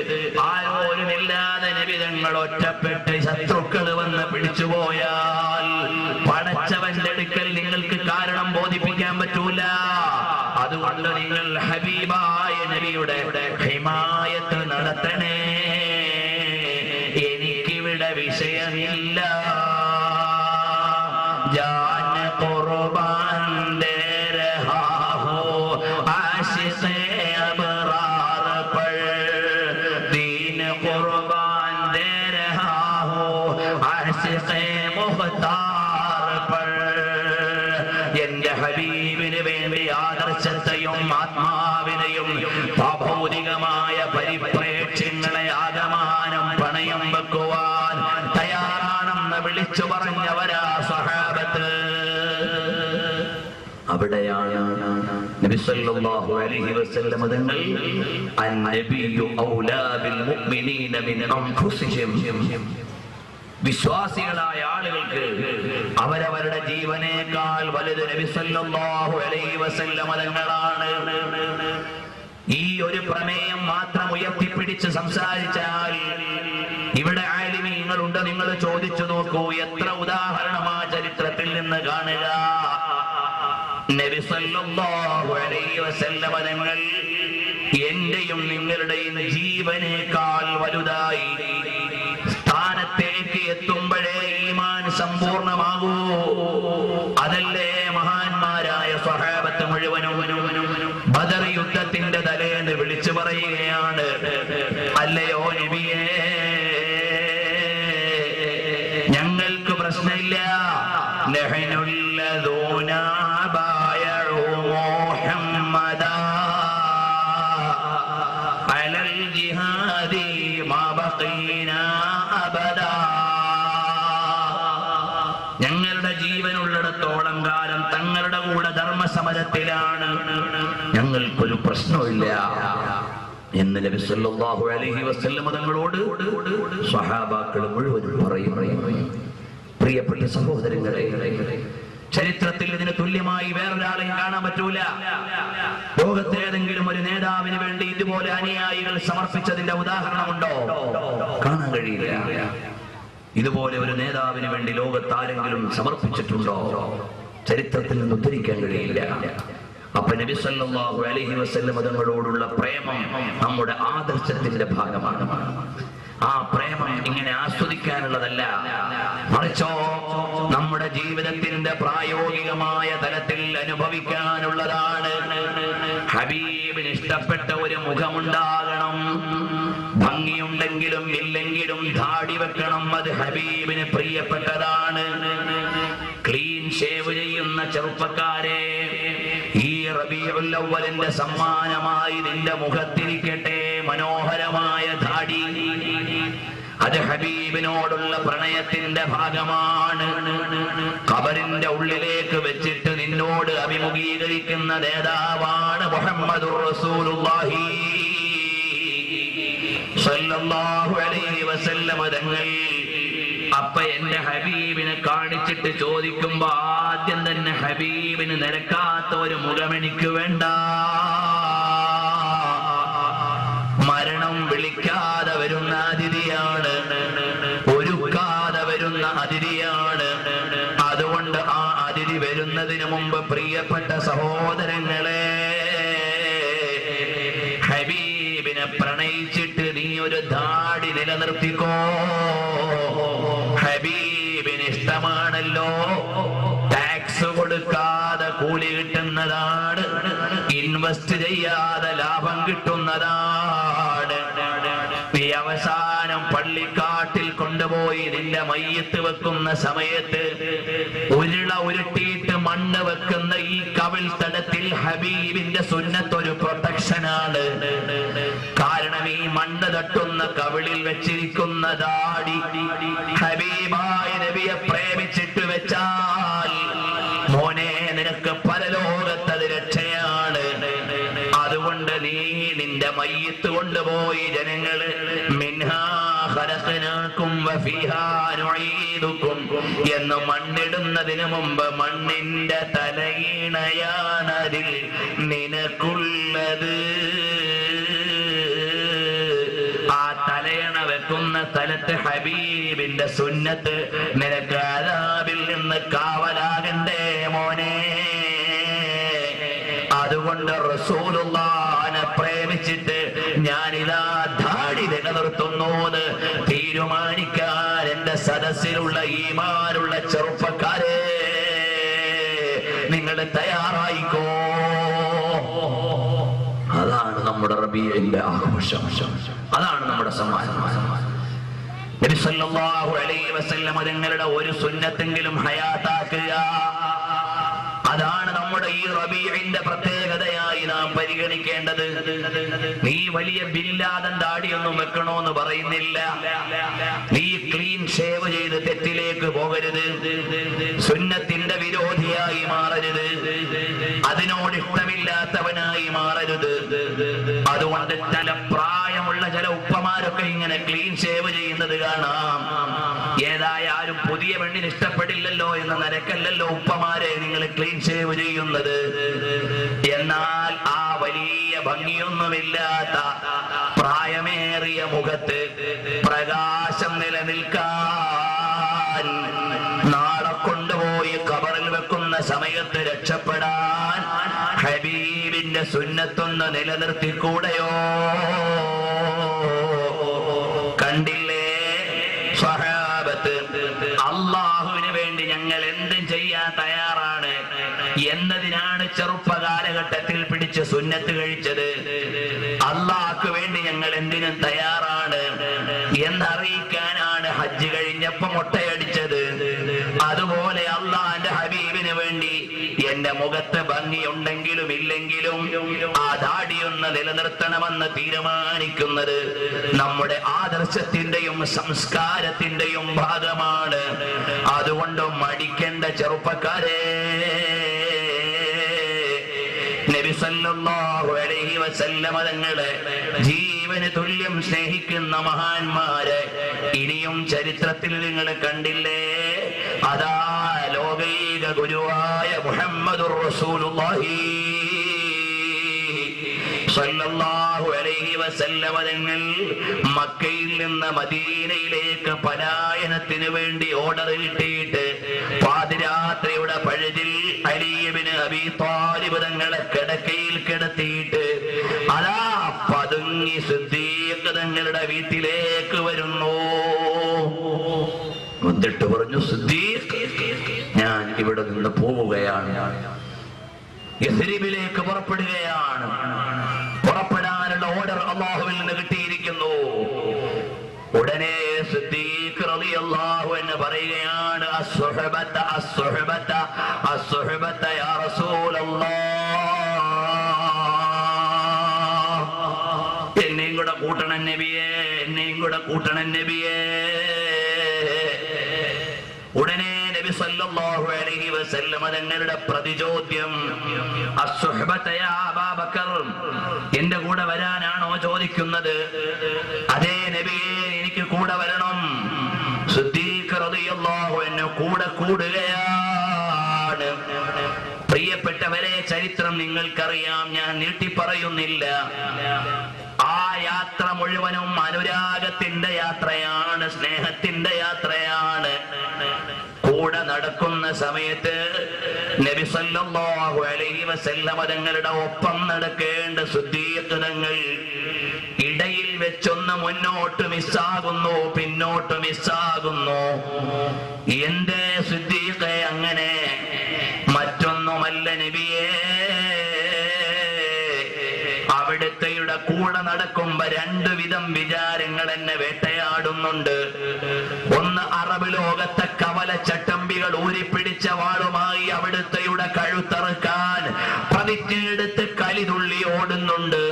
ആരോരുമില്ലാതെ നബി തങ്ങൾ ഒറ്റപ്പെട്ട് ശത്രുക്കൾ വന്ന് പിടിച്ചുപോയാൽ പടച്ചവന്റെ അടുക്കൽ നിങ്ങൾക്ക് കാരണം ബോധിപ്പിക്കാൻ പറ്റൂല. അതുകൊണ്ട് നിങ്ങൾ ഹബീബായ നബിയുടെ ഹിമായത്ത് നടത്തണേ. എനിക്കിവിടെ വിഷയമില്ല. ജാൻ ഖുർബാൻ ദേ രഹാ ഹോ ആശിഖേ അബ്റാർ പർ, ദീൻ ഖുർബാൻ ദേ രഹാ ഹോ ആശിഖേ മുഖ്താർ പർ. എന്റെ ഹബീബിന് വേണ്ടി ആദർശത്തെയും ആത്മാവിനെയും ഭൗതികമായ പരിപ്രേക്ഷ്യങ്ങളെ ആകമാനം പണയം വെക്കുവാൻ തയ്യാറാണെന്ന് വിളിച്ചു പറഞ്ഞവരാ സ്വഹാബത്ത്. അവിടെയാണ് നബി സല്ലല്ലാഹു അലൈഹി വസല്ലം തങ്ങൾ അൻ-നബിയ്യു ഔലാ ബിൽ മുഅ്മിനീന മിൻ അൻഫുസിഹിം, വിശ്വാസികളായ ആളുകൾക്ക് അവരവരുടെ ജീവനേക്കാൾ വലുത് നബി സല്ലല്ലാഹു അലൈഹി വസല്ലം തങ്ങളാണ്. ഈ ഒരു പ്രമേയം മാത്രം ഉയർത്തിപ്പിടിച്ച് സംസാരിച്ചാൽ ഇവിടെ ആലിമീങ്ങളുണ്ട്. നിങ്ങൾ ചോദിച്ചു നോക്കൂ, എത്ര ഉദാഹരണമാ ചരിത്രത്തിൽ നിന്ന് കാണുക. നബി സല്ലല്ലാഹു അലൈഹി വസല്ലം തങ്ങൾ എന്റെയും നിങ്ങളുടെയും ജീവനേക്കാൾ വലുതായി സ്ഥാനത്തേക്ക് എത്തുമ്പോഴേ ഈമാൻ സമ്പൂർണമാകൂ. അതല്ലേ മഹാന്മാരായ സ്വഹാബത്ത് മുഴുവനും ബദർ യുദ്ധത്തിന്റെ തലേന്ന് വിളിച്ചു പറയുകയാണ്, അല്ലയോ നബിയേ, ഞങ്ങൾക്ക് പ്രശ്നമില്ല. നഹ്നുല്ലദൂന ബായഉ മുഹമ്മദാ അലൽ ജിഹാദി മാ ബഖീനാ അബദാ. ഞങ്ങളുടെ ജീവനുള്ളിടത്തോളം കാലം തങ്ങളുടെ കൂടെ ധർമ്മസമരത്തിലാണ്, ഞങ്ങൾക്കൊരു പ്രശ്നമില്ല എന്ന് നബി സല്ലല്ലാഹു അലൈഹി വസല്ലം തങ്ങളോട് സ്വഹാബാക്കൾ മുഴുവനും പറയും. പ്രിയപ്പെട്ട സഹോദരങ്ങളെ, ചരിത്രത്തിൽ ഇതിന് തുല്യമായി വേറൊരാളെയും കാണാൻ പറ്റൂല. ലോകത്തെ ഏതെങ്കിലും ഒരു നേതാവിന് വേണ്ടി ഇതുപോലെ അനുയായികൾ സമർപ്പിച്ചതിന്റെ ഉദാഹരണമുണ്ടോ? കാണാൻ കഴിയില്ല. ഇതുപോലെ ഒരു നേതാവിന് വേണ്ടി ലോകത്താരെങ്കിലും സമർപ്പിച്ചിട്ടുണ്ടോ? ചരിത്രത്തിൽ നിന്ന് ഉദ്ധരിക്കാൻ കഴിയില്ല. അപ്പൊ നബി സല്ലല്ലാഹു അലൈഹി വസല്ലം തങ്ങളോടുള്ള പ്രേമം നമ്മുടെ ആദർശത്തിന്റെ ഭാഗമാണ്. ആ പ്രേമം ഇങ്ങനെ ആസ്വദിക്കാനുള്ളതല്ല, മറിച്ചോ നമ്മുടെ ജീവിതത്തിന്റെ പ്രായോഗികമായ തലത്തിൽ അനുഭവിക്കാനുള്ളതാണ്. ഹബീബിന് ഇഷ്ടപ്പെട്ട ഒരു മുഖമുണ്ടാകണം. ഭംഗിയുണ്ടെങ്കിലും ഇല്ലെങ്കിലും ധാടി വെക്കണം, അത് ഹബീബിന് പ്രിയപ്പെട്ടതാണ്. ക്ലീൻ ഷേവ് ചെയ്യുന്ന ചെറുപ്പക്കാരെ, ഈ റബീഉൽ അവ്വലിന്റെ സമ്മാനമായി നിന്റെ മുഖത്തിരിക്കട്ടെ മനോഹരമായ ധാടി. അത് ഹബീബിനോടുള്ള പ്രണയത്തിന്റെ ഭാഗമാണ്. ഖബറിന്റെ ഉള്ളിലേക്ക് വെച്ചിട്ട് നിന്നോട് അഭിമുഖീകരിക്കുന്ന നേതാവാണ് മുഹമ്മദുർ റസൂലുള്ളാഹി സ്വല്ലല്ലാഹു അലൈഹി വസല്ലം തങ്ങൾ. അപ്പൊ എന്റെ ഹബീബിനെ കാണിച്ചിട്ട് ചോദിക്കുമ്പോ ആദ്യം തന്നെ ഹബീബിന് നിരക്കാത്ത ഒരു മുഖം എനിക്ക് വേണ്ട. മരണം വിളിക്കാതെ വരുന്ന അതിഥിയാണ്, ഒരുക്കാതെ വരുന്ന അതിഥിയാണ്. അതുകൊണ്ട് ആ അതിഥി വരുന്നതിന് മുമ്പ് പ്രിയപ്പെട്ട സഹോദരങ്ങളെ, ഹബീബിനെ പ്രണയിച്ചിട്ട് നീ ഒരു ധാടി നിലനിർത്തിക്കോ. ഹബീബിന് ഇഷ്ടമാണല്ലോ, ടാക്സ് കൊടുക്കാതെ കൂലി കിട്ടുന്നതാണ്, ഇൻവെസ്റ്റ് ചെയ്യാതെ ലാഭം കിട്ടുന്നതാണ്. ഈ അവസാനം പള്ളിക്കാട്ടിൽ കൊണ്ടുപോയി നിന്റെ മയ്യത്ത് വെക്കുന്ന സമയത്ത് ഉരുള ഉരുട്ടിയിട്ട് മണ്ണ് വെക്കുന്ന ഈ കവിൾ തടത്തിൽ ഹബീബിന്റെ സുന്നത്തൊരു പ്രൊട്ടക്ഷനാണ്. കാരണം ഈ മണ്ണ് തട്ടുന്ന കവിളിൽ വെച്ചിരിക്കുന്ന ദാടി ഹബീബായ നബിയെ പ്രേമിച്ചിട്ട് വെച്ചാൽ മോനെ നിനക്ക് പരലോകത്തത് രക്ഷയാണ്. അതുകൊണ്ട് നീ നിന്റെ മയ്യത്ത് കൊണ്ടുപോയി ജനങ്ങള് മിൻഹാ ഖലഖനാകും വഫീഹാ ഫീഹാ നുഈദുകും എന്ന് മണ്ണിടുന്നതിന് മുമ്പ് മണ്ണിന്റെ തലയിണയാണതിൽ നിനക്കുള്ളത്. ആ തലയണ വെക്കുന്ന സ്ഥലത്ത് ഹബീബിന്റെ സുന്നത്ത് നിനക്ക് അദാബിൽ നിന്ന് കാവലാകണ്ടേ മോനെ. അതുകൊണ്ട് റസൂലുള്ളാഹിനെ പ്രേമിച്ചിട്ട് ഞാനിതാ ധാടി നിലനിർത്തുന്നു എന്ന് തീരുമാനിക്കാൻ എന്റെ സദസ്സിലുള്ള ഈമാനുള്ള ചെറുപ്പക്കാരെ നിങ്ങൾ തയ്യാറായിക്കോ. അതാണ് നമ്മുടെ റബീഇന്റെ ആഘോഷം, അതാണ് നമ്മുടെ സമ്മാനം. നബി സല്ലല്ലാഹു അലൈഹി വസല്ലം തങ്ങളുടെ ഒരു സുന്നത്തെങ്കിലും ഹയാത്താക്കുക, അതാണ് നമ്മുടെ ഈ റബീഇന്റെ പ്രത്യേകതയായി നാം പരിഗണിക്കേണ്ടത്. നീ വലിയ ബില്ലാദൻ ദാടിയൊന്നും വെക്കണോന്ന് പറയുന്നില്ല, നീ ക്ലീൻ ഷേവ് ചെയ്ത് തെറ്റിലേക്ക് പോകരുത്, സുന്നത്തിന്റെ വിരോധിയായി മാറരുത്, അതിനോട് ഇഷ്ടമില്ലാത്തവനായി മാറരുത്. അതുകൊണ്ട് ചില പ്രായമുള്ള ചില ഉപ്പമാരൊക്കെ ഇങ്ങനെ ക്ലീൻ ഷേവ് ചെയ്യുന്നത് കാണാം. ഏതായാലും പുതിയ പെണ്ണിന് ഇഷ്ടപ്പെടില്ലല്ലോ എന്ന നിരക്കല്ലല്ലോ ഉപ്പമാരെ നിങ്ങൾ ക്ലീൻ ഷേവ് ചെയ്യുന്നത്. എന്നാൽ ആ വലിയ ഭംഗിയൊന്നുമില്ലാത്ത പ്രായമേറിയ മുഖത്ത് പ്രകാശം നിലനിൽക്കാൻ, നാളെ കൊണ്ടുപോയി ഖബറിൽ വെക്കുന്ന സമയത്ത് രക്ഷപ്പെടാൻ ഹബീബിന്റെ സുന്നത്തൊന്ന് നിലനിർത്തിക്കൂടെയോ? കണ്ടില്ലേ സ്വഹാബത്ത്, അള്ളാഹുവിന് വേണ്ടി ഞങ്ങൾ എന്തും ചെയ്യാൻ തയ്യാറാണ് എന്നതിനാണ് ചെറുപ്പ കാലഘട്ടത്തിൽ പിടിച്ച് സുന്നത്ത് കഴിച്ചത്. അള്ളാഹ്ക്ക് വേണ്ടി ഞങ്ങൾ എന്തിനും തയ്യാറാണ് എന്നറിയിക്കാനാണ് ഹജ്ജ് കഴിഞ്ഞപ്പോ മുട്ടയടിച്ചത്. അതുപോലെ അള്ളാന്റെ ഹബീബിന് വേണ്ടി എന്റെ മുഖത്ത് ഭംഗിയുണ്ടെങ്കിലും ഇല്ലെങ്കിലും ആ ദാടിയൊന്ന് നിലനിർത്തണമെന്ന് തീരുമാനിക്കുന്നത് നമ്മുടെ ആദർശത്തിന്റെയും സംസ്കാരത്തിന്റെയും ഭാഗമാണ്. അതുകൊണ്ട് മടിക്കേണ്ട ചെറുപ്പക്കാരെ, നബി സല്ലല്ലാഹു അലൈഹി വസല്ലം തങ്ങളെ ജീവന് തുല്യം സ്നേഹിക്കുന്ന മഹാന്മാരെ ഇനിയും ചരിത്രത്തിൽ നിങ്ങൾ കണ്ടില്ലേ? അതാ ലോകൈക ഗുരുവായ മുഹമ്മദുർ റസൂലുള്ളാഹി സല്ലല്ലാഹു അലൈഹി വസല്ലം തങ്ങൾ മക്കയിൽ നിന്ന് മദീനയിലേക്ക് പലായനത്തിന് വേണ്ടി ഓർഡർ കിട്ടിയിട്ട് പാതിരാത്രിയുടെ പഴുതിൽ അലി ഇബ്നു അബീ ത്വാലിബ് തങ്ങളെ കിടക്കയിൽ കിടത്തിയിട്ട് അതാ പതുങ്ങി സിദ്ദീഖ് തങ്ങളുടെ വീട്ടിലേക്ക് വരുന്നു. എന്നിട്ട് പറഞ്ഞു, സിദ്ദീഖ്, ഞാൻ ഇവിടെ നിന്ന് പോവുകയാണ്, യസ്രിബിലേക്ക് പുറപ്പെടുകയാണ്. പുറപ്പെടാനുള്ള ഓർഡർ അല്ലാഹുവിൽ നിന്ന് കിട്ടിയിരിക്കുന്നു. ഉടനെ സിദ്ദീഖ് റളിയല്ലാഹു അൻഹു പറയുകയാണ്, അസ്സുഹബത അസ്സുഹബത അസ്സുഹബത യാ റസൂലല്ലാഹ്, എന്നെയും കൂടെ കൂട്ടണം നബിയേ, എന്നെയും കൂടെ കൂട്ടണം നബിയേ. ഉടനെ നബി സല്ലല്ലാഹു അലൈഹി വസല്ലം തങ്ങളുടെ പ്രതിചോദ്യം, അസ്സുഹബത യാ അബൂബക്കർ, എന്റെ കൂടെ വരാനാണോ ചോദിക്കുന്നത്? അതേ നബിയേ, എനിക്ക് കൂടെ വരണം. സിദ്ദീഖ് റളിയല്ലാഹു അൻഹു കൂടെ കൂടുകയാണ്. പ്രിയപ്പെട്ടവരെ, ചരിത്രം നിങ്ങൾക്കറിയാം, ഞാൻ നീട്ടി പറയുന്നില്ല. ആ യാത്ര മുഴുവനും അനുരാഗത്തിന്റെ യാത്രയാണ്, സ്നേഹത്തിന്റെ യാത്രയാണ്. കൂടെ നടക്കുന്ന സമയത്ത് നബി സല്ലല്ലാഹു അലൈഹി വസല്ലം തങ്ങളുടെ ഒപ്പം നടക്കേണ്ട സിദ്ദീഖ് തങ്ങൾ ഇടയിൽ വെച്ചൊന്ന് മുന്നോട്ട് മിസ്സാകുന്നു, പിന്നോട്ട് മിസ്സാകുന്നു. എന്തേ സിദ്ദീഖേ അങ്ങനെ? മറ്റൊന്നുമല്ല നബിയേ, അവിടുത്തെയുടെ കൂടെ നടക്കുമ്പോ രണ്ടു വിധം വിചാരങ്ങൾ എന്നെ വേട്ടയാടുന്നുണ്ട്. ഒന്ന്, അറബ് ലോകത്തെ കവല ചട്ടമ്പികൾ ഊരിപ്പിടിച്ച വാളുമായി അവിടുത്തെയുടെ കഴുത്തറുക്കാൻ പതിറ്റെടുത്ത് കലിതുള്ളി ഓടുന്നുണ്ട്.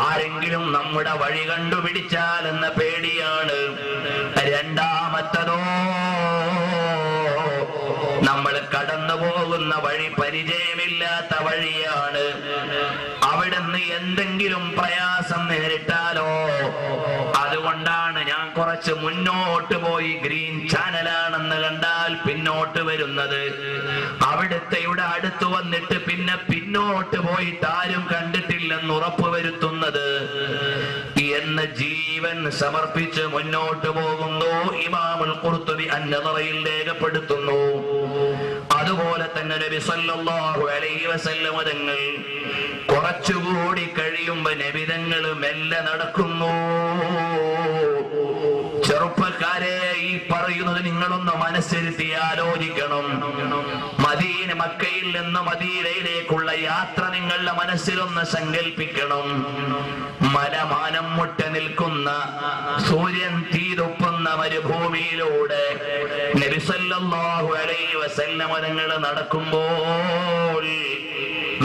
ആരെങ്കിലും നമ്മുടെ വഴി കണ്ടുപിടിച്ചാൽ എന്ന പേടിയാണ്. രണ്ടാമത്തതോ, നമ്മൾ കടന്നു പോകുന്ന വഴി പരിചയമില്ലാത്ത വഴിയാണ്. അവിടുന്ന് എന്തെങ്കിലും പ്രയാസം നേരിട്ടാലോ? അതുകൊണ്ടാണ് ഞാൻ കുറച്ച് മുന്നോട്ട് പോയി ഗ്രീൻ ചാനലാണെന്ന് കണ്ടാൽ പിന്നോട്ട് വരുന്നത്, അവിടുത്തെയുടെ അടുത്ത് വന്നിട്ട് പിന്നെ പിന്നോട്ട് പോയിട്ട് ആരും കണ്ടിട്ടില്ലെന്ന് ഉറപ്പുവരുത്തുന്നത് എന്ന് ജീവൻ സമർപ്പിച്ച് മുന്നോട്ട് പോകുന്നു. ഇമാമുൽ ഖുർത്തുബി അൻ-നദറയിൽ രേഖപ്പെടുത്തുന്നു. അതുപോലെ തന്നെ നബി സല്ലല്ലാഹു അലൈഹി വസല്ലം തങ്ങൾ കുറച്ചുകൂടി കഴിയുമ്പോ നബി തങ്ങൾ മെല്ലെ നടക്കുന്നു. ചെറുപ്പക്കാരെ, ഈ പറയുന്നത് നിങ്ങളൊന്ന് മനസ്സിരുത്തി ആലോചിക്കണം. മക്കയിൽ നിന്ന് മദീനയിലേക്കുള്ള യാത്ര നിങ്ങളുടെ മനസ്സിലൊന്ന് സങ്കല്പിക്കണം. മലമാനം മുട്ട നിൽക്കുന്ന, സൂര്യൻ തീതൊപ്പുന്ന മരുഭൂമിയിലൂടെ നബി സല്ലല്ലാഹു അലൈഹി വസല്ലം തങ്ങൾ നടക്കുമ്പോൾ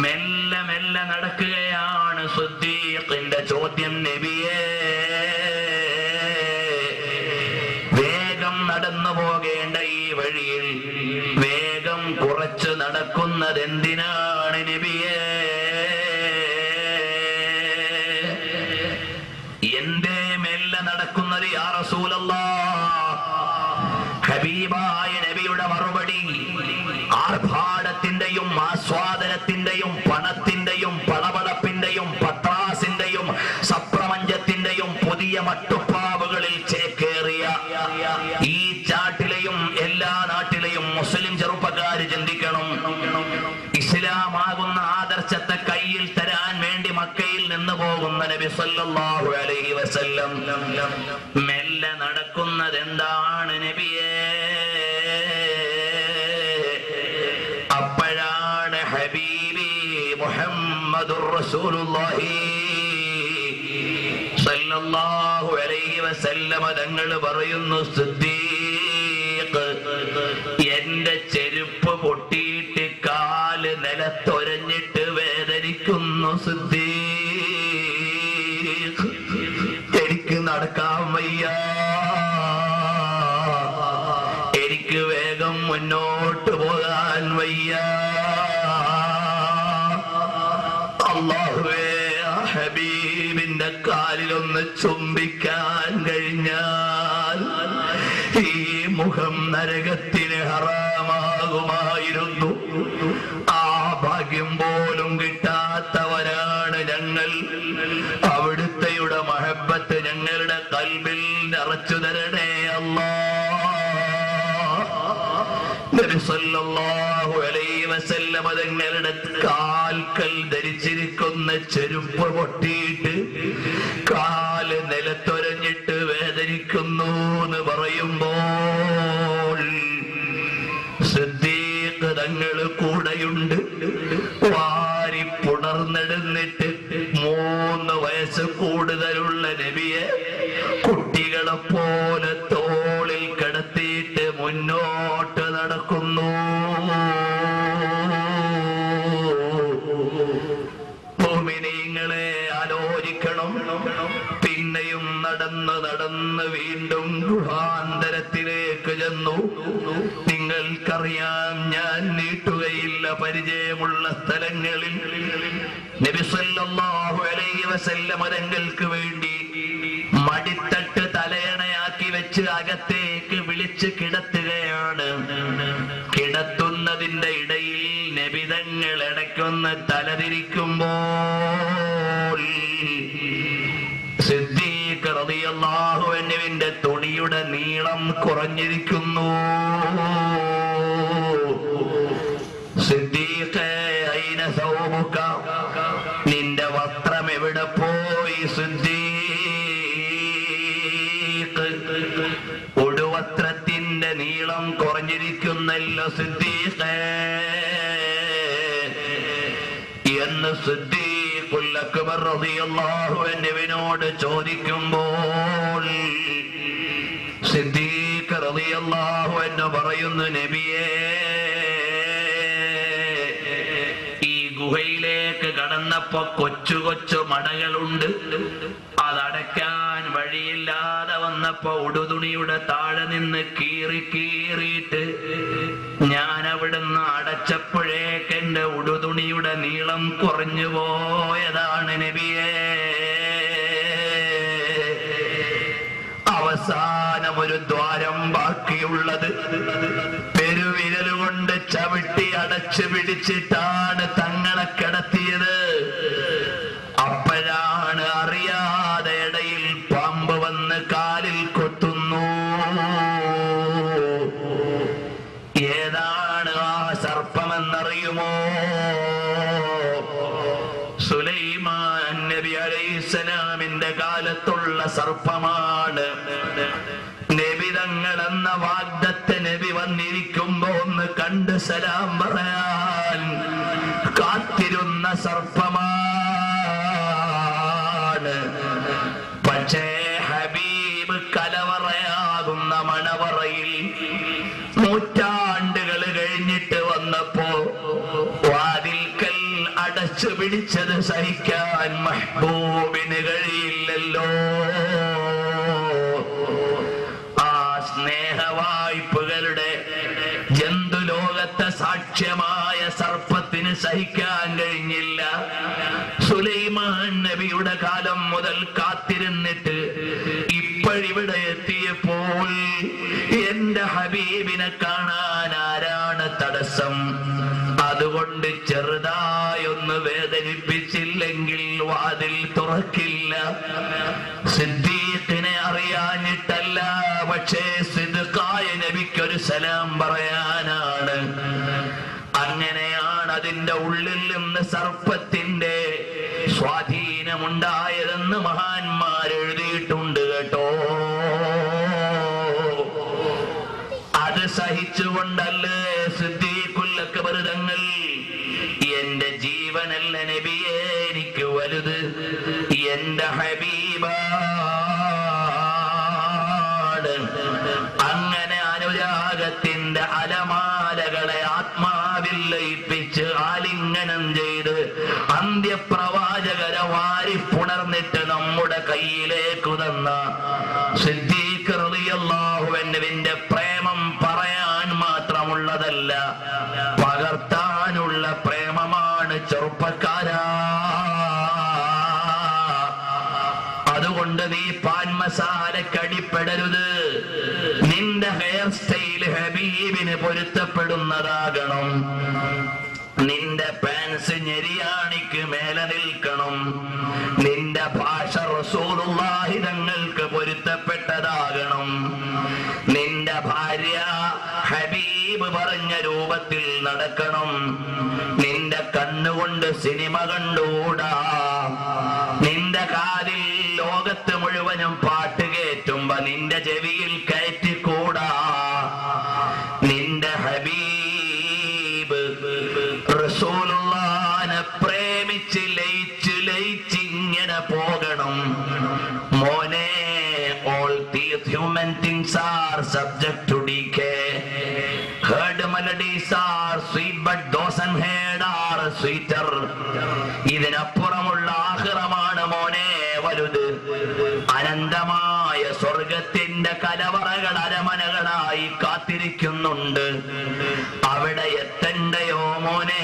മെല്ലെ മെല്ലെ നടക്കുകയാണ്. സിദ്ദീഖിന്റെ ചോദ്യം, നബിയേ, വേഗം നടന്നു പോകേണ്ട ഈ വഴിയിൽ വേഗം കുറച്ച് നടക്കുന്നത് എന്തിനാണ് നബിയേ? എന്തേ മെല്ലെ നടക്കുന്നത് യാ റസൂലല്ലാഹ്? ഹബീബായ നബിയുടെ മറുപടി ആർഭാടത്തിന്റെയും ആസ്വാദനത്തിന്റെയും പണത്തിന്റെയും പളപളപ്പിന്റെയും പത്രാസിന്റെയും സപ്രപഞ്ചത്തിന്റെയും പുതിയ മട്ടുപ്പാവുകളിൽ ചേക്കേറിയ ഈ ചാട്ടിലെയും എല്ലാ നാട്ടിലെയും മുസ്ലിം ചെറുപ്പക്കാര് ചിന്തിക്കണം. ഇസ്ലാമാകുന്ന ആദർശത്തെ കയ്യിൽ തരാൻ വേണ്ടി മക്കയിൽ നിന്ന് പോകുന്ന നബി സല്ലല്ലാഹു അലൈഹി വസല്ലം മെല്ലെ നടക്കുന്നത് എന്താണ് നബിയേ? അപ്പോഴാണ് ഹബീബി മുഹമ്മദുർ റസൂലുള്ളാഹി സല്ലല്ലാഹു അലൈഹി വസല്ലം തങ്ങൾ പറയുന്നു, സിദ്ദീഖ്, എന്റെ ചെരുപ്പ് പൊട്ടിയിട്ട് കാല് നിലത്തൊരഞ്ഞിട്ട് വേദനിക്കുന്നു സിദ്ദീഖ്, എനിക്ക് നടക്കാൻ വയ്യ, എനിക്ക് വേഗം മുന്നോട്ട് പോകാൻ വയ്യ. അല്ലാഹുവേ, ഹബീബിന്റെ കാലിലൊന്ന് ചുംബിക്കാൻ കഴിഞ്ഞാൽ ഈ മുഖം നരകത്തിന് ഹറാമാകുമായിരുന്നു. ആ ഭാഗ്യം പോലും കിട്ടാത്തവരാണ് ഞങ്ങൾ. അവിടുത്തെയുടെ മഹബത്ത് ഞങ്ങളുടെ ഖൽബിൽ നിറച്ചു തരണേ അല്ലാഹ്. നബി സല്ലല്ലാഹു അലൈഹി വസല്ലം തങ്ങളുടെ കാൽക്കൽ ധരിച്ചിരിക്കുന്ന ചെരുപ്പ് പൊട്ടിയിട്ട് കാല് നിലത്തൊരഞ്ഞിട്ട് വേദനിക്കുന്നു എന്ന് പറയുമ്പോൾ സിദ്ദീഖ് തങ്ങൾ കൂടെയുണ്ട്. വാരി പുണർന്നെടുന്നിട്ട് 3 വയസ്സ് കൂടുതലുള്ള നബിയെ കുട്ടികളെ പോലെ തോളിൽ കിടത്തിയിട്ട് മുന്നോട്ട് നടക്കുന്നു. മുഅ്മിനീങ്ങളെ, ആലോചിക്കണം. പിന്നെയും നടന്ന് നടന്ന് വീണ്ടും ഗുഹാന്തരത്തിലേക്ക് ചെന്നു. നിങ്ങൾക്കറിയാം, ഞാൻ നീട്ടുകയില്ല, പരിചയമുള്ള സ്ഥലങ്ങളിൽ നബി സല്ലല്ലാഹു അലൈഹി വസല്ലം തങ്ങൾക്ക് വേണ്ടി മടിത്തട്ട് തലയണയാക്കി വെച്ച് അകത്തേക്ക് വിളിച്ച് കിടത്തുകയാണ്. കിടത്തുന്നതിന്റെ ഇടയിൽ നബിതങ്ങൾ ഇടയ്ക്കൊന്ന് തലതിരിക്കുമ്പോൾ സിദ്ദീഖ് റളിയല്ലാഹു അൻഹുവിന്റെ തുണിയുടെ നീളം കുറഞ്ഞിരിക്കുന്നു. സിദ്ദീഖേ, അയ്ന സൗബുക, നിന്റെ വസ്ത്രം എവിടെ പോയി സിദ്ദീഖ്? ഉടുവസ്ത്രത്തിന്റെ നീളം കുറഞ്ഞിരിക്കുന്നല്ലോ സിദ്ദീഖേ എന്ന് സിദ്ദീഖുൽ അക്ബർ റളിയല്ലാഹു അൻഹുവിനോട് ചോദിക്കുമ്പോൾ സിദ്ദീഖ് റളിയല്ലാഹു അൻഹു പറയുന്നു, നബിയേ, ഈ ഗുഹയിലേക്ക് കടന്നപ്പോ കൊച്ചു കൊച്ചു മടകളുണ്ട്. അതടയ്ക്കാൻ വഴിയില്ലാതെ വന്നപ്പോ ഉടുതുണിയുടെ താഴെ നിന്ന് കീറിയിട്ട് ഞാൻ അവിടുന്ന് അടച്ചപ്പോഴേക്ക് എന്റെ ഉടുതുണിയുടെ നീളം കുറഞ്ഞു പോയതാണ് നബിയേ. അവസാനം ചവിട്ടി അടച്ചു പിടിച്ചിട്ടാണ് തങ്ങളെ കിടത്തിയത്. അപ്പോഴാണ് അറിയാതെ ഇടയിൽ പാമ്പ് വന്ന് കാലിൽ കൊത്തുന്നു. ഏതാണ് ആ സർപ്പമെന്നറിയുമോ? സുലൈമാൻ നബി അലൈഹിസ്സലാമിന്റെ കാലത്തുള്ള സർപ്പമാണ്. നബി തങ്ങൾ എന്ന വാഗ്ദത്ത നബി വന്നിരിക്കുമ്പോ ഒന്ന് കണ്ട് സലാം പറയാൻ കാത്തിരുന്ന സർപ്പമാണ്. പക്ഷേ ഹബീബ് കലവറയാകുന്ന മണവറയിൽ നൂറ്റാണ്ടുകൾ കഴിഞ്ഞിട്ട് വന്നപ്പോ വാതിൽക്കൽ അടച്ചു പിടിച്ചത് സഹിക്കാൻ മഹ്ബൂബിന് കഴിയില്ലല്ലോ. ആ സ്നേഹവായ്പകളുടെ ജന്തുലോകത്തെ സാക്ഷ്യമായ സർപ്പത്തിന് സഹിക്കാൻ കഴിഞ്ഞില്ല. സുലൈമാൻ നബിയുടെ കാലം മുതൽ കാത്തിരുന്നിട്ട് ഇപ്പോഴിവിടെ എത്തിയപ്പോൾ എന്റെ ഹബീബിനെ കാണാൻ ആരാണ് തടസ്സം? അതുകൊണ്ട് ചെറുതായൊന്ന് വേദനിപ്പിച്ചില്ലെങ്കിൽ വാതിൽ തുറക്കില്ല. സിദ്ദീഖിനെ അറിയാഞ്ഞിട്ടല്ല, പക്ഷേ സിദ്ദീഖായ നബിക്കൊരു സലാം പറയാനാണ്. അങ്ങനെയാണ് അതിന്റെ ഉള്ളിൽ നിന്ന് സർപ്പത്തിന്റെ സ്വാധീനമുണ്ടായതെന്ന് മഹാന്മാർ എഴുതിയിട്ടുണ്ട് കേട്ടോ. അത് സഹിച്ചുകൊണ്ടല്ലേ സിദ്ദീഖുൽ അക്ബർ തങ്ങൾ എന്റെ ജീവനല്ല നബിയേ എനിക്ക് വലുത് എന്റെ ഹബീബാണ്. അങ്ങനെ അനുരാഗത്തിന്റെ അലമാലകളെ ആത്മാവിൽ ലയിപ്പിച്ച് ആലിംഗനം ചെയ്ത് അന്ത്യപ്രവാചകരെ വാരിപ്പുണർന്നിട്ട് നമ്മുടെ കയ്യിലേക്ക് തന്ന സിദ്ദീഖ് റളിയല്ലാഹു അൻഹുവിന്റെ പ്രേമം പറയാൻ മാത്രമുള്ളതല്ല, പകർത്താനുള്ള പ്രേമമാണ് ചെറുപ്പക്കാരാ. അതുകൊണ്ട് നീ പാൻ മസാലക്കടിപ്പെടരുത്. നിന്റെ ഹെയർ സ്റ്റൈൽ ഹബീബിന് പൊരുത്തപ്പെടുന്നതാകണം. നിന്റെ പാൻസ് ഞെരിയാണിക്ക് മേലെ നിൽക്കണം. നിന്റെ ഭാഷ റസൂലുള്ളാഹി തങ്ങൾക്ക് പൊരുത്തപ്പെട്ടതാകണം. നിന്റെ ഭാര്യ ഹബീബ് പറഞ്ഞ രൂപത്തിൽ നടക്കണം. നിന്റെ കണ്ണുകൊണ്ട് സിനിമ കണ്ടൂടാ. നിന്റെ കാതിൽ ലോകത്ത് മുഴുവനും പാട്ട് കേറ്റുമ്പോ നിന്റെ ചെവിയിൽ കയറ്റിക്കൂടാ. നിന്റെ ഹബീബ് റസൂലുള്ളാഹിനെ പ്രേമിച്ച് ലയിച്ച് ലയിച്ചിങ്ങനെ പോകണം. മോനെ, all these human things are subject to decay. Heard melodies are sweet, but those unheard are sweeter. ഇതിനപ്പുറമുള്ള ആഖിറമാണ് മോനെ വലുത്. അനന്തമായ സ്വർഗത്തിന്റെ കലവറകൾ അരമനകളായി കാത്തിരിക്കുന്നുണ്ട്. അവിടെ എത്തണ്ടയോ മോനെ?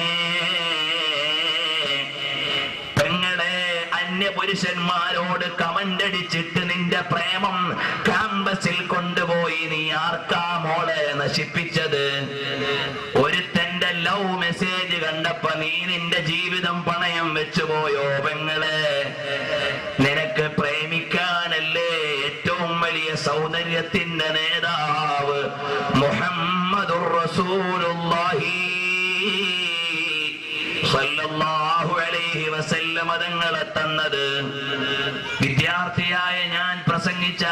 പുരുഷന്മാരോട് കമന്റടിച്ചിട്ട് നിന്റെ പ്രേമം ക്യാമ്പസിൽ കൊണ്ടുപോയി നീ ആർക്കാ മോളെ നശിപ്പിച്ചത്? ഒരുത്തന്റെ ലവ് മെസ്സേജ് കണ്ടപ്പോ നീ നിന്റെ ജീവിതം പണയം വെച്ചുപോയോ പെങ്ങളെ? നിനക്ക് പ്രേമിക്കാനല്ലേ ഏറ്റവും വലിയ സൗന്ദര്യത്തിന്റെ നേതാവ് മുഹമ്മദുർ റസൂലുള്ളാഹി സല്ലല്ലാഹു അലൈഹി വസല്ലം തങ്ങളെ തന്നത്. വിദ്യാർത്ഥിയായ ഞാൻ പ്രസംഗിച്ച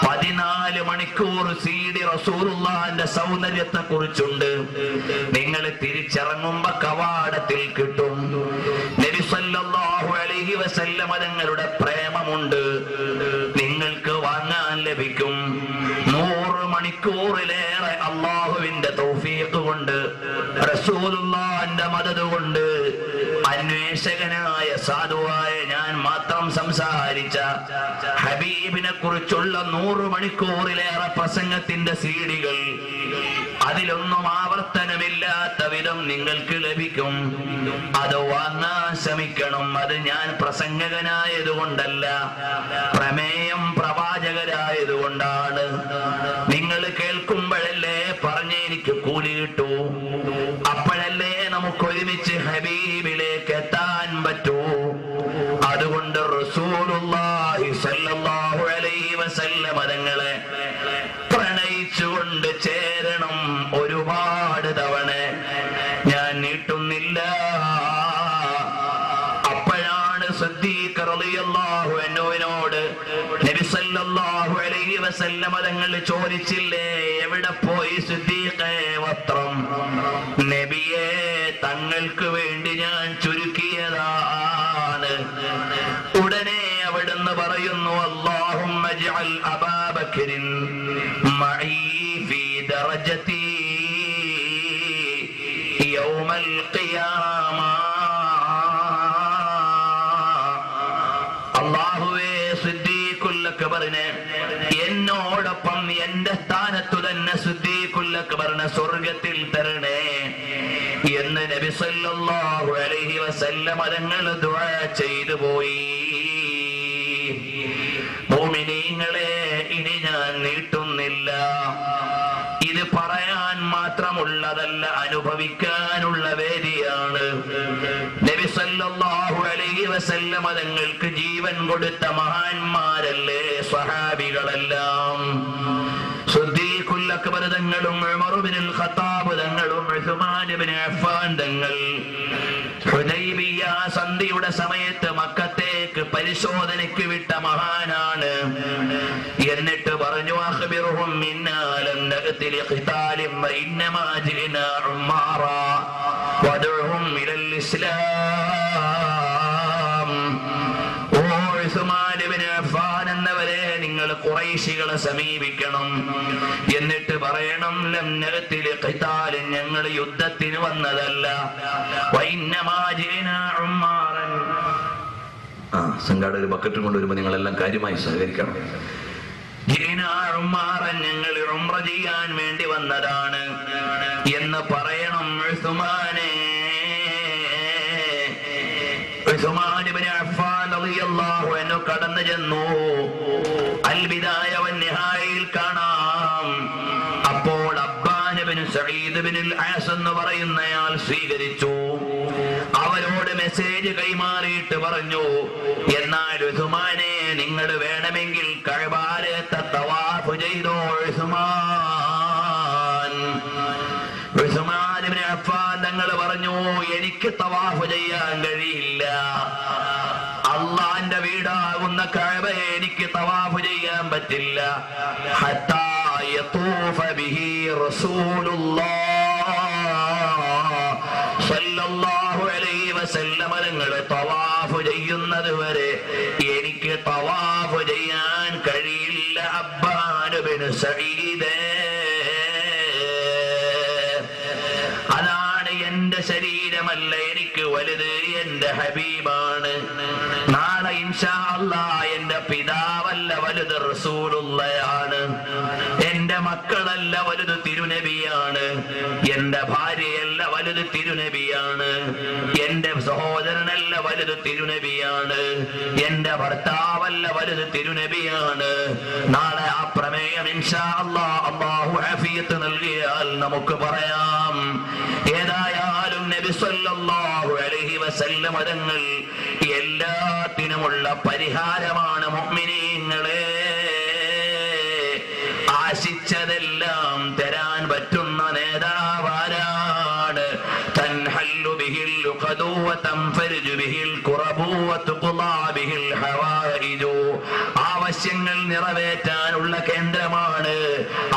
14 മണിക്കൂർ CD റസൂലുള്ളാഹിന്റെ സൗന്ദര്യത്തെ കുറിച്ചുണ്ട്. നിങ്ങൾ തിരിച്ചിറങ്ങുമ്പോ കവാടത്തിൽ കിട്ടും. നബി സല്ലല്ലാഹു അലൈഹി വസല്ലം തങ്ങളുടെ പ്രേമമുണ്ട്, നിങ്ങൾക്ക് വാങ്ങാൻ ലഭിക്കും. 100 മണിക്കൂറിലേറെ അള്ളാഹുവിന്റെ തൗഫീഖ് കൊണ്ട്, റസൂലുള്ളാഹിന്റെ മദദ് കൊണ്ട്, അന്വേഷകനായ സാധുവായ ഞാൻ മാത്രം സംസാരിച്ച ഹബീബിനെ കുറിച്ചുള്ള 100 മണിക്കൂറിലേറെ പ്രസംഗത്തിന്റെ സീഡികൾ അതിലൊന്നും ആവർത്തനമില്ലാത്ത വിധം നിങ്ങൾക്ക് ലഭിക്കും. അത് വാങ്ങാൻ ശ്രമിക്കണം. അത് ഞാൻ പ്രസംഗകനായതുകൊണ്ടല്ല, പ്രമേയം പ്രവാചകരായതുകൊണ്ടാണ്. നിങ്ങൾ കേൾക്കുമ്പോഴല്ലേ പറഞ്ഞ് എനിക്ക് കൂലി കിട്ടൂ. അപ്പോഴല്ലേ നമുക്ക് ഒരുമിച്ച് ഹബീബിലേക്ക് എത്താൻ പറ്റൂ. അതുകൊണ്ട് റസൂലുള്ളാഹി സ്വല്ലല്ലാഹു അലൈഹി വസല്ലം തങ്ങളെ പ്രണയിച്ചുകൊണ്ട് ചേരണം. ഒരുപാട് തവണ ഞാൻ നീട്ടുന്നില്ല. അപ്പോഴാണ് സിദ്ദീഖ് റളിയല്ലാഹു അൻഹുവിനോട് നബി സല്ലല്ലാഹു അലൈഹി വസല്ലം തങ്ങൾ ചോദിച്ചില്ലേ, എവിടെ പോയി സിദ്ദീഖേ വസ്ത്രം? നബിയെ, തങ്ങൾക്ക് വേണ്ടി ഞാൻ ചുരുക്കിയതാണ്. ഉടനെ അവിടുന്ന് പറയുന്നു, അല്ലാഹുമ്മ ജഅൽ അബൂബക്കറിൻ മഈ ഫീ ദറജതി യൗമൽ ഖിയാമ. അല്ലാഹുവേ, സിദ്ദീഖുൽ അക്ബറിനെ എന്നോടൊപ്പം എന്റെ സ്ഥാനത്തു തന്നെ സിദ്ദീഖുൽ അക്ബറിനെ സ്വർഗ്ഗത്തിൽ തരണേ എന്ന് നബി സല്ലല്ലാഹു അലൈഹി വസല്ലം തങ്ങൾ ദുആ ചെയ്തു പോയി. മുഅ്മിനീങ്ങളെ, ഇനി ഞാൻ നീട്ടുന്നില്ല. ഇത് പറയാൻ മാത്രമുള്ളതല്ല, അനുഭവിക്കാനുള്ള വേദിയാണ്. നബി സല്ലല്ലാഹു അലൈഹി വസല്ലം തങ്ങൾക്ക് ജീവൻ കൊടുത്ത മഹാന്മാരല്ലേ സ്വഹാബികളെല്ലാം. സിദ്ദീഖുൽ അക്ബർ തങ്ങളും ഉമർ ഇബ്നുൽ ഖത്താബ് തങ്ങളും ഉസ്മാൻ ഇബ്നു അഫ്ഫാൻ തങ്ങൾ ഹുദൈബിയ സന്ധിയുടെ സമയത്ത് മക്കത്തേക്ക് പരിശോധനയ്ക്ക് വിട്ട മഹാനാണ്. എന്നിട്ട് പറഞ്ഞു, അഖ്ബിറുഹും മിന്നാ ലം നഅതി ലിഖിതാലിൻ വഇന്നമാ ജിനാ ഉമാറ വദഉഹും ഇലൽ ഇസ്ലാം. ഓ ഉസ്മാൻ ഇബ്നു അഫ്ഫാൻ എന്നവരെ, നിങ്ങൾ ഖുറൈശികളെ സമീപിക്കണം. എന്നിട്ട് പറയണം, ലം നഅതി ലിഖിതാലിൻ, ഞങ്ങൾ യുദ്ധത്തിന് വന്നതല്ല. വഇന്നമാ ജിനാ ഉമാറൻ. സംഘാടകർ ബക്കറ്റും കൊണ്ടുവരുമ്പോൾ നിങ്ങളെല്ലാം കാര്യമായി സഹകരിക്കണം. ഞങ്ങൾ ഉംറ ചെയ്യാൻ വേണ്ടി വന്നതാണ് എന്ന് പറയണം. ഉസ്മാൻ ഇബ്നു അഫ്ഫാൻ റളിയല്ലാഹു അൻഹു കടന്നു ചെന്നു. അൽ ബിദായ വന്നിഹായയിൽ കാണാം. അപ്പോൾ അബ്ബാൻ ഇബ്നു സഈദ് ഇബ്നുൽ ആസ് എന്ന് പറയുന്നയാൾ സ്വീകരിച്ചു. അവരോട് മെസ്സേജ് കൈമാറിയിട്ട് പറഞ്ഞു, എന്നാൽ ഉസ്മാനെ, നിങ്ങൾ വേണമെങ്കിൽ കഅബയിലത്തെ തവാഫ് ചെയ്തോ. ഉസ്മാൻ ഇബ്നു അഫ്ഫാൻ തങ്ങൾ പറഞ്ഞു, എനിക്ക് തവാഫ് ചെയ്യാൻ കഴിയില്ല. അള്ളാന്റെ വീടാകുന്ന കഅബയെ എനിക്ക് തവാഫ് ചെയ്യാൻ പറ്റില്ല. ഹത്താ യതൂഫ ബിഹി റസൂലുള്ളാഹ് സല്ലല്ലാഹു അലൈഹി വസല്ലം തങ്ങൾ തവാഫ് ചെയ്യുന്നത് വരെ എനിക്ക് തവാഫ് ചെയ്യാൻ കഴിയില്ല. അബ്ബാൻ ഇബ്നു സഈദ്, അതാണ് എന്റെ ശരീരമല്ല എനിക്ക് വലുത്, എന്റെ ഹബീബാണ്. നാളെ ഇൻഷാ അല്ലാഹ് എന്റെ പിതാവല്ല വലുത്, റസൂലുള്ളയാണ്. എന്റെ മക്കളല്ല വലുത്, തിരുനബിയാണ്. എന്റെ ഭാര്യയല്ല വലുത്, തിരുനബിയാണ്. എന്റെ സഹോദരനല്ല വലുത്, തിരുനബിയാണ്. എന്റെ ഭർത്താവല്ല വലുത്, തിരുനബിയാണ്. നാളെ ആ പ്രമേയം ഇൻഷാ അല്ലാഹ് അല്ലാഹു ആഫിയത്ത് നൽകിയാൽ നമുക്ക് പറയാം. ഏതായാലും നബി സല്ലല്ലാഹു അലൈഹി വസല്ലം തങ്ങൾ എല്ലാത്തിനുമുള്ള പരിഹാരമാണ്. മുഅ്മിനീങ്ങളെ, ആശിച്ചതെല്ലാം തരാൻ പറ്റുന്ന നേതാവാരാണ്? തൻഹല്ലു ബിഹിൽ ഖദു വതൻഫരിജു ബിഹിൽ ഖുറബു വതുഖ്ളാ ബിഹിൽ ഹവായിജു. ആവശ്യങ്ങൾ നിറവേറ്റാനുള്ള കേന്ദ്രമാണ്.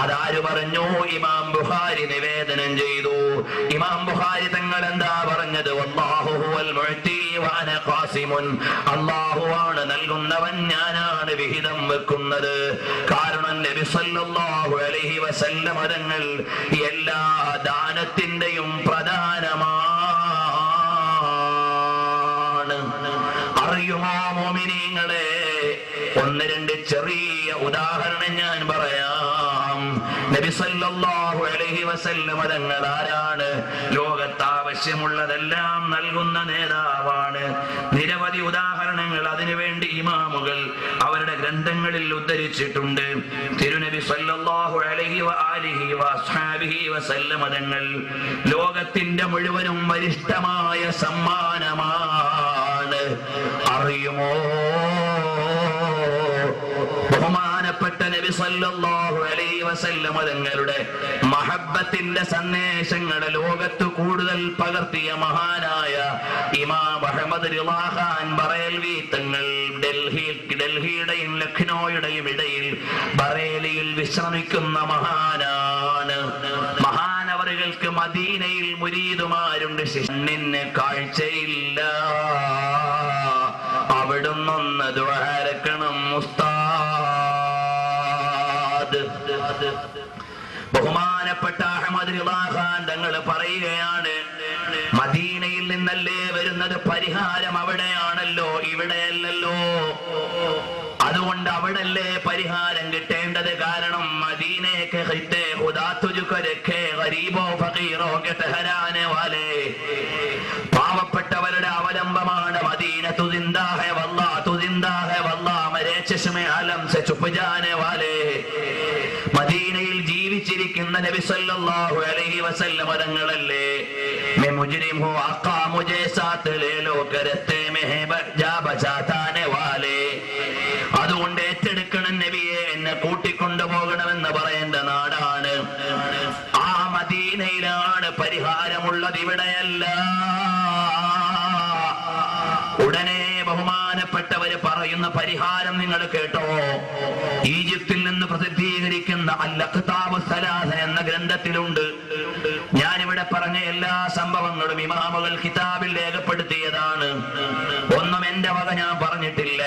അതാര് പറഞ്ഞു? ഇമാം ബുഖാരി നിവേദനം ചെയ്തു. ഇമാം ബുഖാരി തങ്ങൾ എന്താ പറഞ്ഞത്? വല്ലാഹു ഹുവൽ മുഅ്തി വഅന ഖാസിമുൻ. അല്ലാഹുവാണ് നൽകുന്നവൻ, ഞാനാണ് വിഹിതം വെക്കുന്നത്. കാരണം നബി സല്ലല്ലാഹു അലൈഹി വസല്ലം തങ്ങൾ എല്ലാ ദാനത്തിന്റെയും പ്രധാനമാണ്. അറിയുമോ മുഅ്മിനീങ്ങളെ, ഒന്ന് രണ്ട് ചെറിയ ഉദാഹരണം ഞാൻ പറയാം. നബി സല്ലല്ലാഹു അലൈഹി വസല്ലം തങ്ങൾ ആരാണ്? ലോകത്താ ആവശ്യമുള്ളതെല്ലാം നൽകുന്ന നേതാവാണ്. നിരവധി ഉദാഹരണങ്ങൾ അതിനുവേണ്ടി ഇമാമുകൾ അവരുടെ ഗ്രന്ഥങ്ങളിൽ ഉദ്ധരിച്ചിട്ടുണ്ട്. തിരുനബി സല്ലല്ലാഹു അലൈഹി വആലിഹി വഅസ്ഹാബിഹി വസല്ലമ തങ്ങൾ ലോകത്തിന്റെ മുഴുവനും വരിഷ്ഠമായ സമ്മാനമാണ്. അറിയുമോ, ബഹുമാനപ്പെട്ട നബി സല്ലല്ലാഹു അലൈഹി വസല്ലമ തങ്ങളുടെ മഹബ്ബത്തിന്റെ സന്ദേശങ്ങളെ ലോകത്ത് കൂടുതൽ പകർത്തിയ മഹാനായ ഇമാം അഹ്മദ് റിളാ ഖാൻ ബറേൽവി തങ്ങൾ ഡൽഹിയുടെയും ലഖ്നൗയുടെയും ഇടയിൽ ബറേലിയിൽ വിശ്രമിക്കുന്ന മഹാനാണ്. മഹാനവറുകൾക്ക് മദീനയിൽ മുരീദുമാരുണ്ട്. കണ്ണിന് കാഴ്ചയില്ല, അവിടുന്നൊന്ന് ദുആരക്കണം ഉസ്താദ്. ബഹുമാനപ്പെട്ട അഹ്മദ് റിളാ ഖാൻ തങ്ങൾ പറയുകയാണ്, മദീനയിൽ നിന്നല്ലേ വരുന്നത്, പരിഹാരം അവിടെയാണല്ലോ, ഇവിടെയല്ലല്ലോ. അതുകൊണ്ട് അവിടല്ലേ പരിഹാരം കിട്ടേണ്ടത്. കാരണം മദീനയ്ക്ക് പാവപ്പെട്ടവരുടെ അവലംബമാണ് മദീന. മദീനയിൽ ജീവിച്ചിരിക്കുന്ന നബി സല്ലല്ലാഹു അലൈഹി വസല്ലം തങ്ങളല്ലേ മുജ്രിം ഹോ ആഖാ മുझे साथ ले लो करते में है जा बचाने वाले. അതുകൊണ്ട് ഏറ്റെടുക്കണം നബിയെ, എന്നെ കൂട്ടിക്കൊണ്ടുപോകണമെന്ന് പറയേണ്ട നാടാണ്. ആ മദീനയിലാണ് പരിഹാരമുള്ളത്, ഇവിടെയല്ല. ഉടനെ ബഹുമാനപ്പെട്ടവര് പറയുന്ന പരിഹാരം നിങ്ങൾ കേട്ടോ. ഈജിപ്തിൽ നിന്ന് പ്രസിദ്ധീകരിക്കുന്ന അൽ-അഖ്താബു സലാസ എന്ന ഗ്രന്ഥത്തിലുണ്ട്. ഞാനിവിടെ പറഞ്ഞ എല്ലാ സംഭവങ്ങളും ഇമാമുകൾ കിതാബിൽ രേഖപ്പെടുത്തിയതാണ്. ഒന്നും എന്റെ വക ഞാൻ പറഞ്ഞിട്ടില്ല.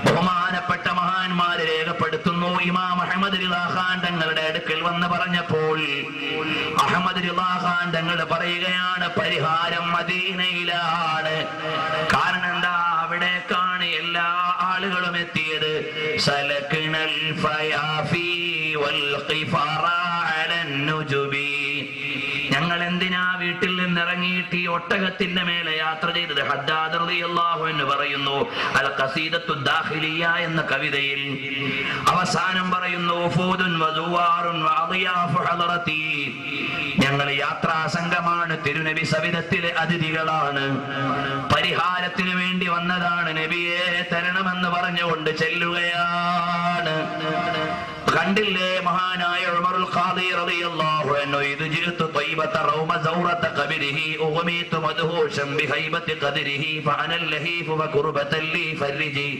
ബഹുമാനപ്പെട്ട മഹാന്മാര് രേഖപ്പെടുത്തുന്നു. ഇമാം അഹ്മദ് റിളാ ഖാൻ തങ്ങളുടെ അടുക്കൽ വന്ന് പറഞ്ഞപ്പോൾ അഹ്മദ് റിളാ ഖാൻ തങ്ങൾ പറയുകയാണ്, പരിഹാരം മദീനയിലാണ്. കാരണം എന്താ, അവിടേക്കാണ് എല്ലാ ആളുകളും എത്തിയത്. സലക്നൽ ഫയാഫി വൽ ഖിഫറ അലൻ നുജുബി. ഞങ്ങൾ എന്തിനാ വീട്ടിൽ നിന്ന് ഇറങ്ങിയിട്ട് ഈ ഒട്ടകത്തിന്റെ മേലെ യാത്ര ചെയ്തത്? ഹദ്ദാദ് റളിയല്ലാഹു അൻഹു പറയുന്നു, അൽ ഖസീദത്തു ദാഖിലിയ എന്ന കവിതയിൽ അവസാനം പറയുന്നു, ഫൂദുൻ വസുവാറുൻ വഅദിയാഫു ഹദറതി. ഞങ്ങൾ യാത്രാ സംഘമാണ്, തിരുനബി സവിധത്തിലെ അതിഥികളാണ്, പരിഹാരത്തിന് വേണ്ടി വന്നതാണ്, നബിയെ തരണമെന്ന് പറഞ്ഞുകൊണ്ട് ചെല്ലുകയാണ്. കണ്ടില്ലേ മഹാനായ ഉമറുൽ ഖാദി റളിയല്ലാഹു അൻഹു, ഇത് ജിൽതു തൈബത റൗമ സൗറത ഖബരിഹി ഉഗമീതു മദ്ഹൂശൻ ബിഹൈബതി ഖദരിഹി ഫഅനൽ ലഹീഫ് വഖുർബതൻ ലി ഫർജി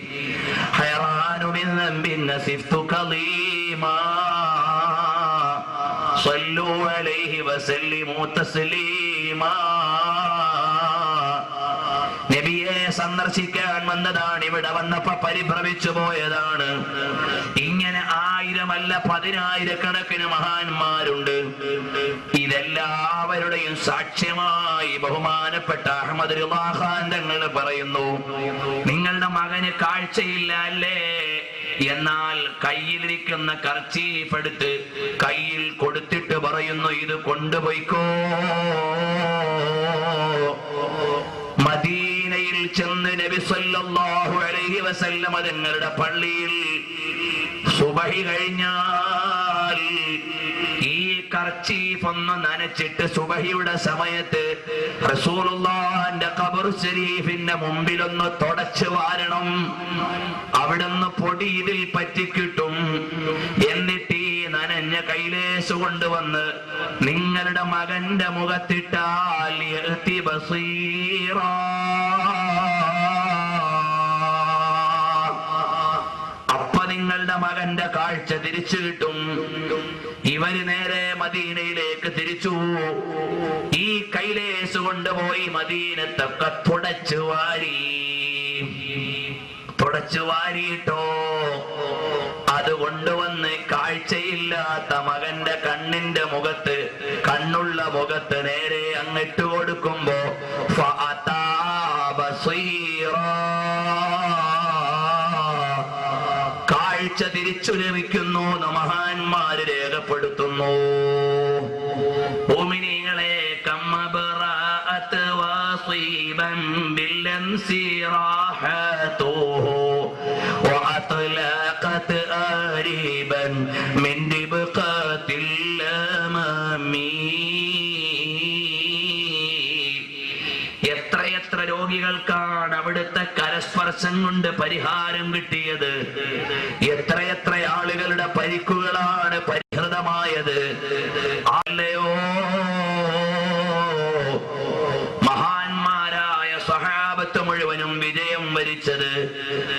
ഹയറാനു മിൻ ദംബിൻ നസിഫ്തു ഖലീമാ സല്ലു അലൈഹി വസല്ലിമു തസ്ലീമാ. നബിയെ സന്ദർശിക്കാൻ വന്നതാണ്, ഇവിടെ വന്നപ്പോ പരിഭ്രമിച്ചു പോയതാണ്. ഇങ്ങനെ 1000 അല്ല 10,000 മഹാന്മാരുണ്ട്. ഇതെല്ലാവരുടെയും സാക്ഷ്യമായി ബഹുമാനപ്പെട്ട അഹ്മദ് റിളാ ഖാൻ തങ്ങൾ പറയുന്നു, നിങ്ങളുടെ മകന് കാഴ്ചയില്ല അല്ലേ, എന്നാൽ കയ്യിലിരിക്കുന്ന കർച്ചീഫ് എടുത്ത് കയ്യിൽ കൊടുത്തിട്ട് പറയുന്നു, ഇത് കൊണ്ടുപോയിക്കോ. മദീനയിൽ ചെന്ന് നബി സല്ലല്ലാഹു അലൈഹി വസല്ലം തങ്ങളുടെ പള്ളിയിൽ സുബഹി കഴിഞ്ഞാൽ ഈ കർച്ചീഫ് ഒന്ന് നനച്ചിട്ട് സുബഹിയുടെ സമയത്ത് റസൂലുള്ളാഹിന്റെ ഖബർ ശരീഫിന്റെ മുമ്പിൽ ഒന്ന് തുടച്ചു വാരണം. അവിടുന്ന് പൊടി ഇതിൽ പറ്റിക്കിട്ടും. എന്നിട്ട് ഈ നനഞ്ഞ കൈലേശു കൊണ്ടുവന്ന് നിങ്ങളുടെ മകന്റെ മുഖത്തിട്ടാൽ യഅതി ബസീറാ, നിങ്ങളുടെ മകന്റെ കാഴ്ച തിരിച്ചു കിട്ടും. ഇവര് നേരെ മദീനയിലേക്ക് തിരിച്ചു. ഈ കൈലേസ് കൊണ്ടുപോയി മദീനത്തൊക്കെ തുടച്ചു വാരിയിട്ടോ. അത് കൊണ്ടുവന്ന് കാഴ്ചയില്ലാത്ത മകന്റെ കണ്ണിന്റെ മുഖത്ത്, കണ്ണുള്ള മുഖത്ത് നേരെ അങ്ങിട്ട് കൊടുക്കുമ്പോ ഫഅതാ ബസീറാ, കാഴ്ച തിരിച്ചു ലഭിക്കുന്നു എന്ന് മഹാന്മാര് രേഖപ്പെടുത്തുന്നു. മുഅ്മിനീങ്ങളെ, കമ്മബറാ طيبا بالأمس راحته وأطلقت آريبا من دبقات الأمام. എത്ര രോഗികൾക്കാണ് അവിടുത്തെ കരസ്പർശം കൊണ്ട് പരിഹാരം കിട്ടിയത്. എത്ര ആളുകളുടെ പരിക്കുകളാണ് പരിഹൃതമായത്. അല്ലയോ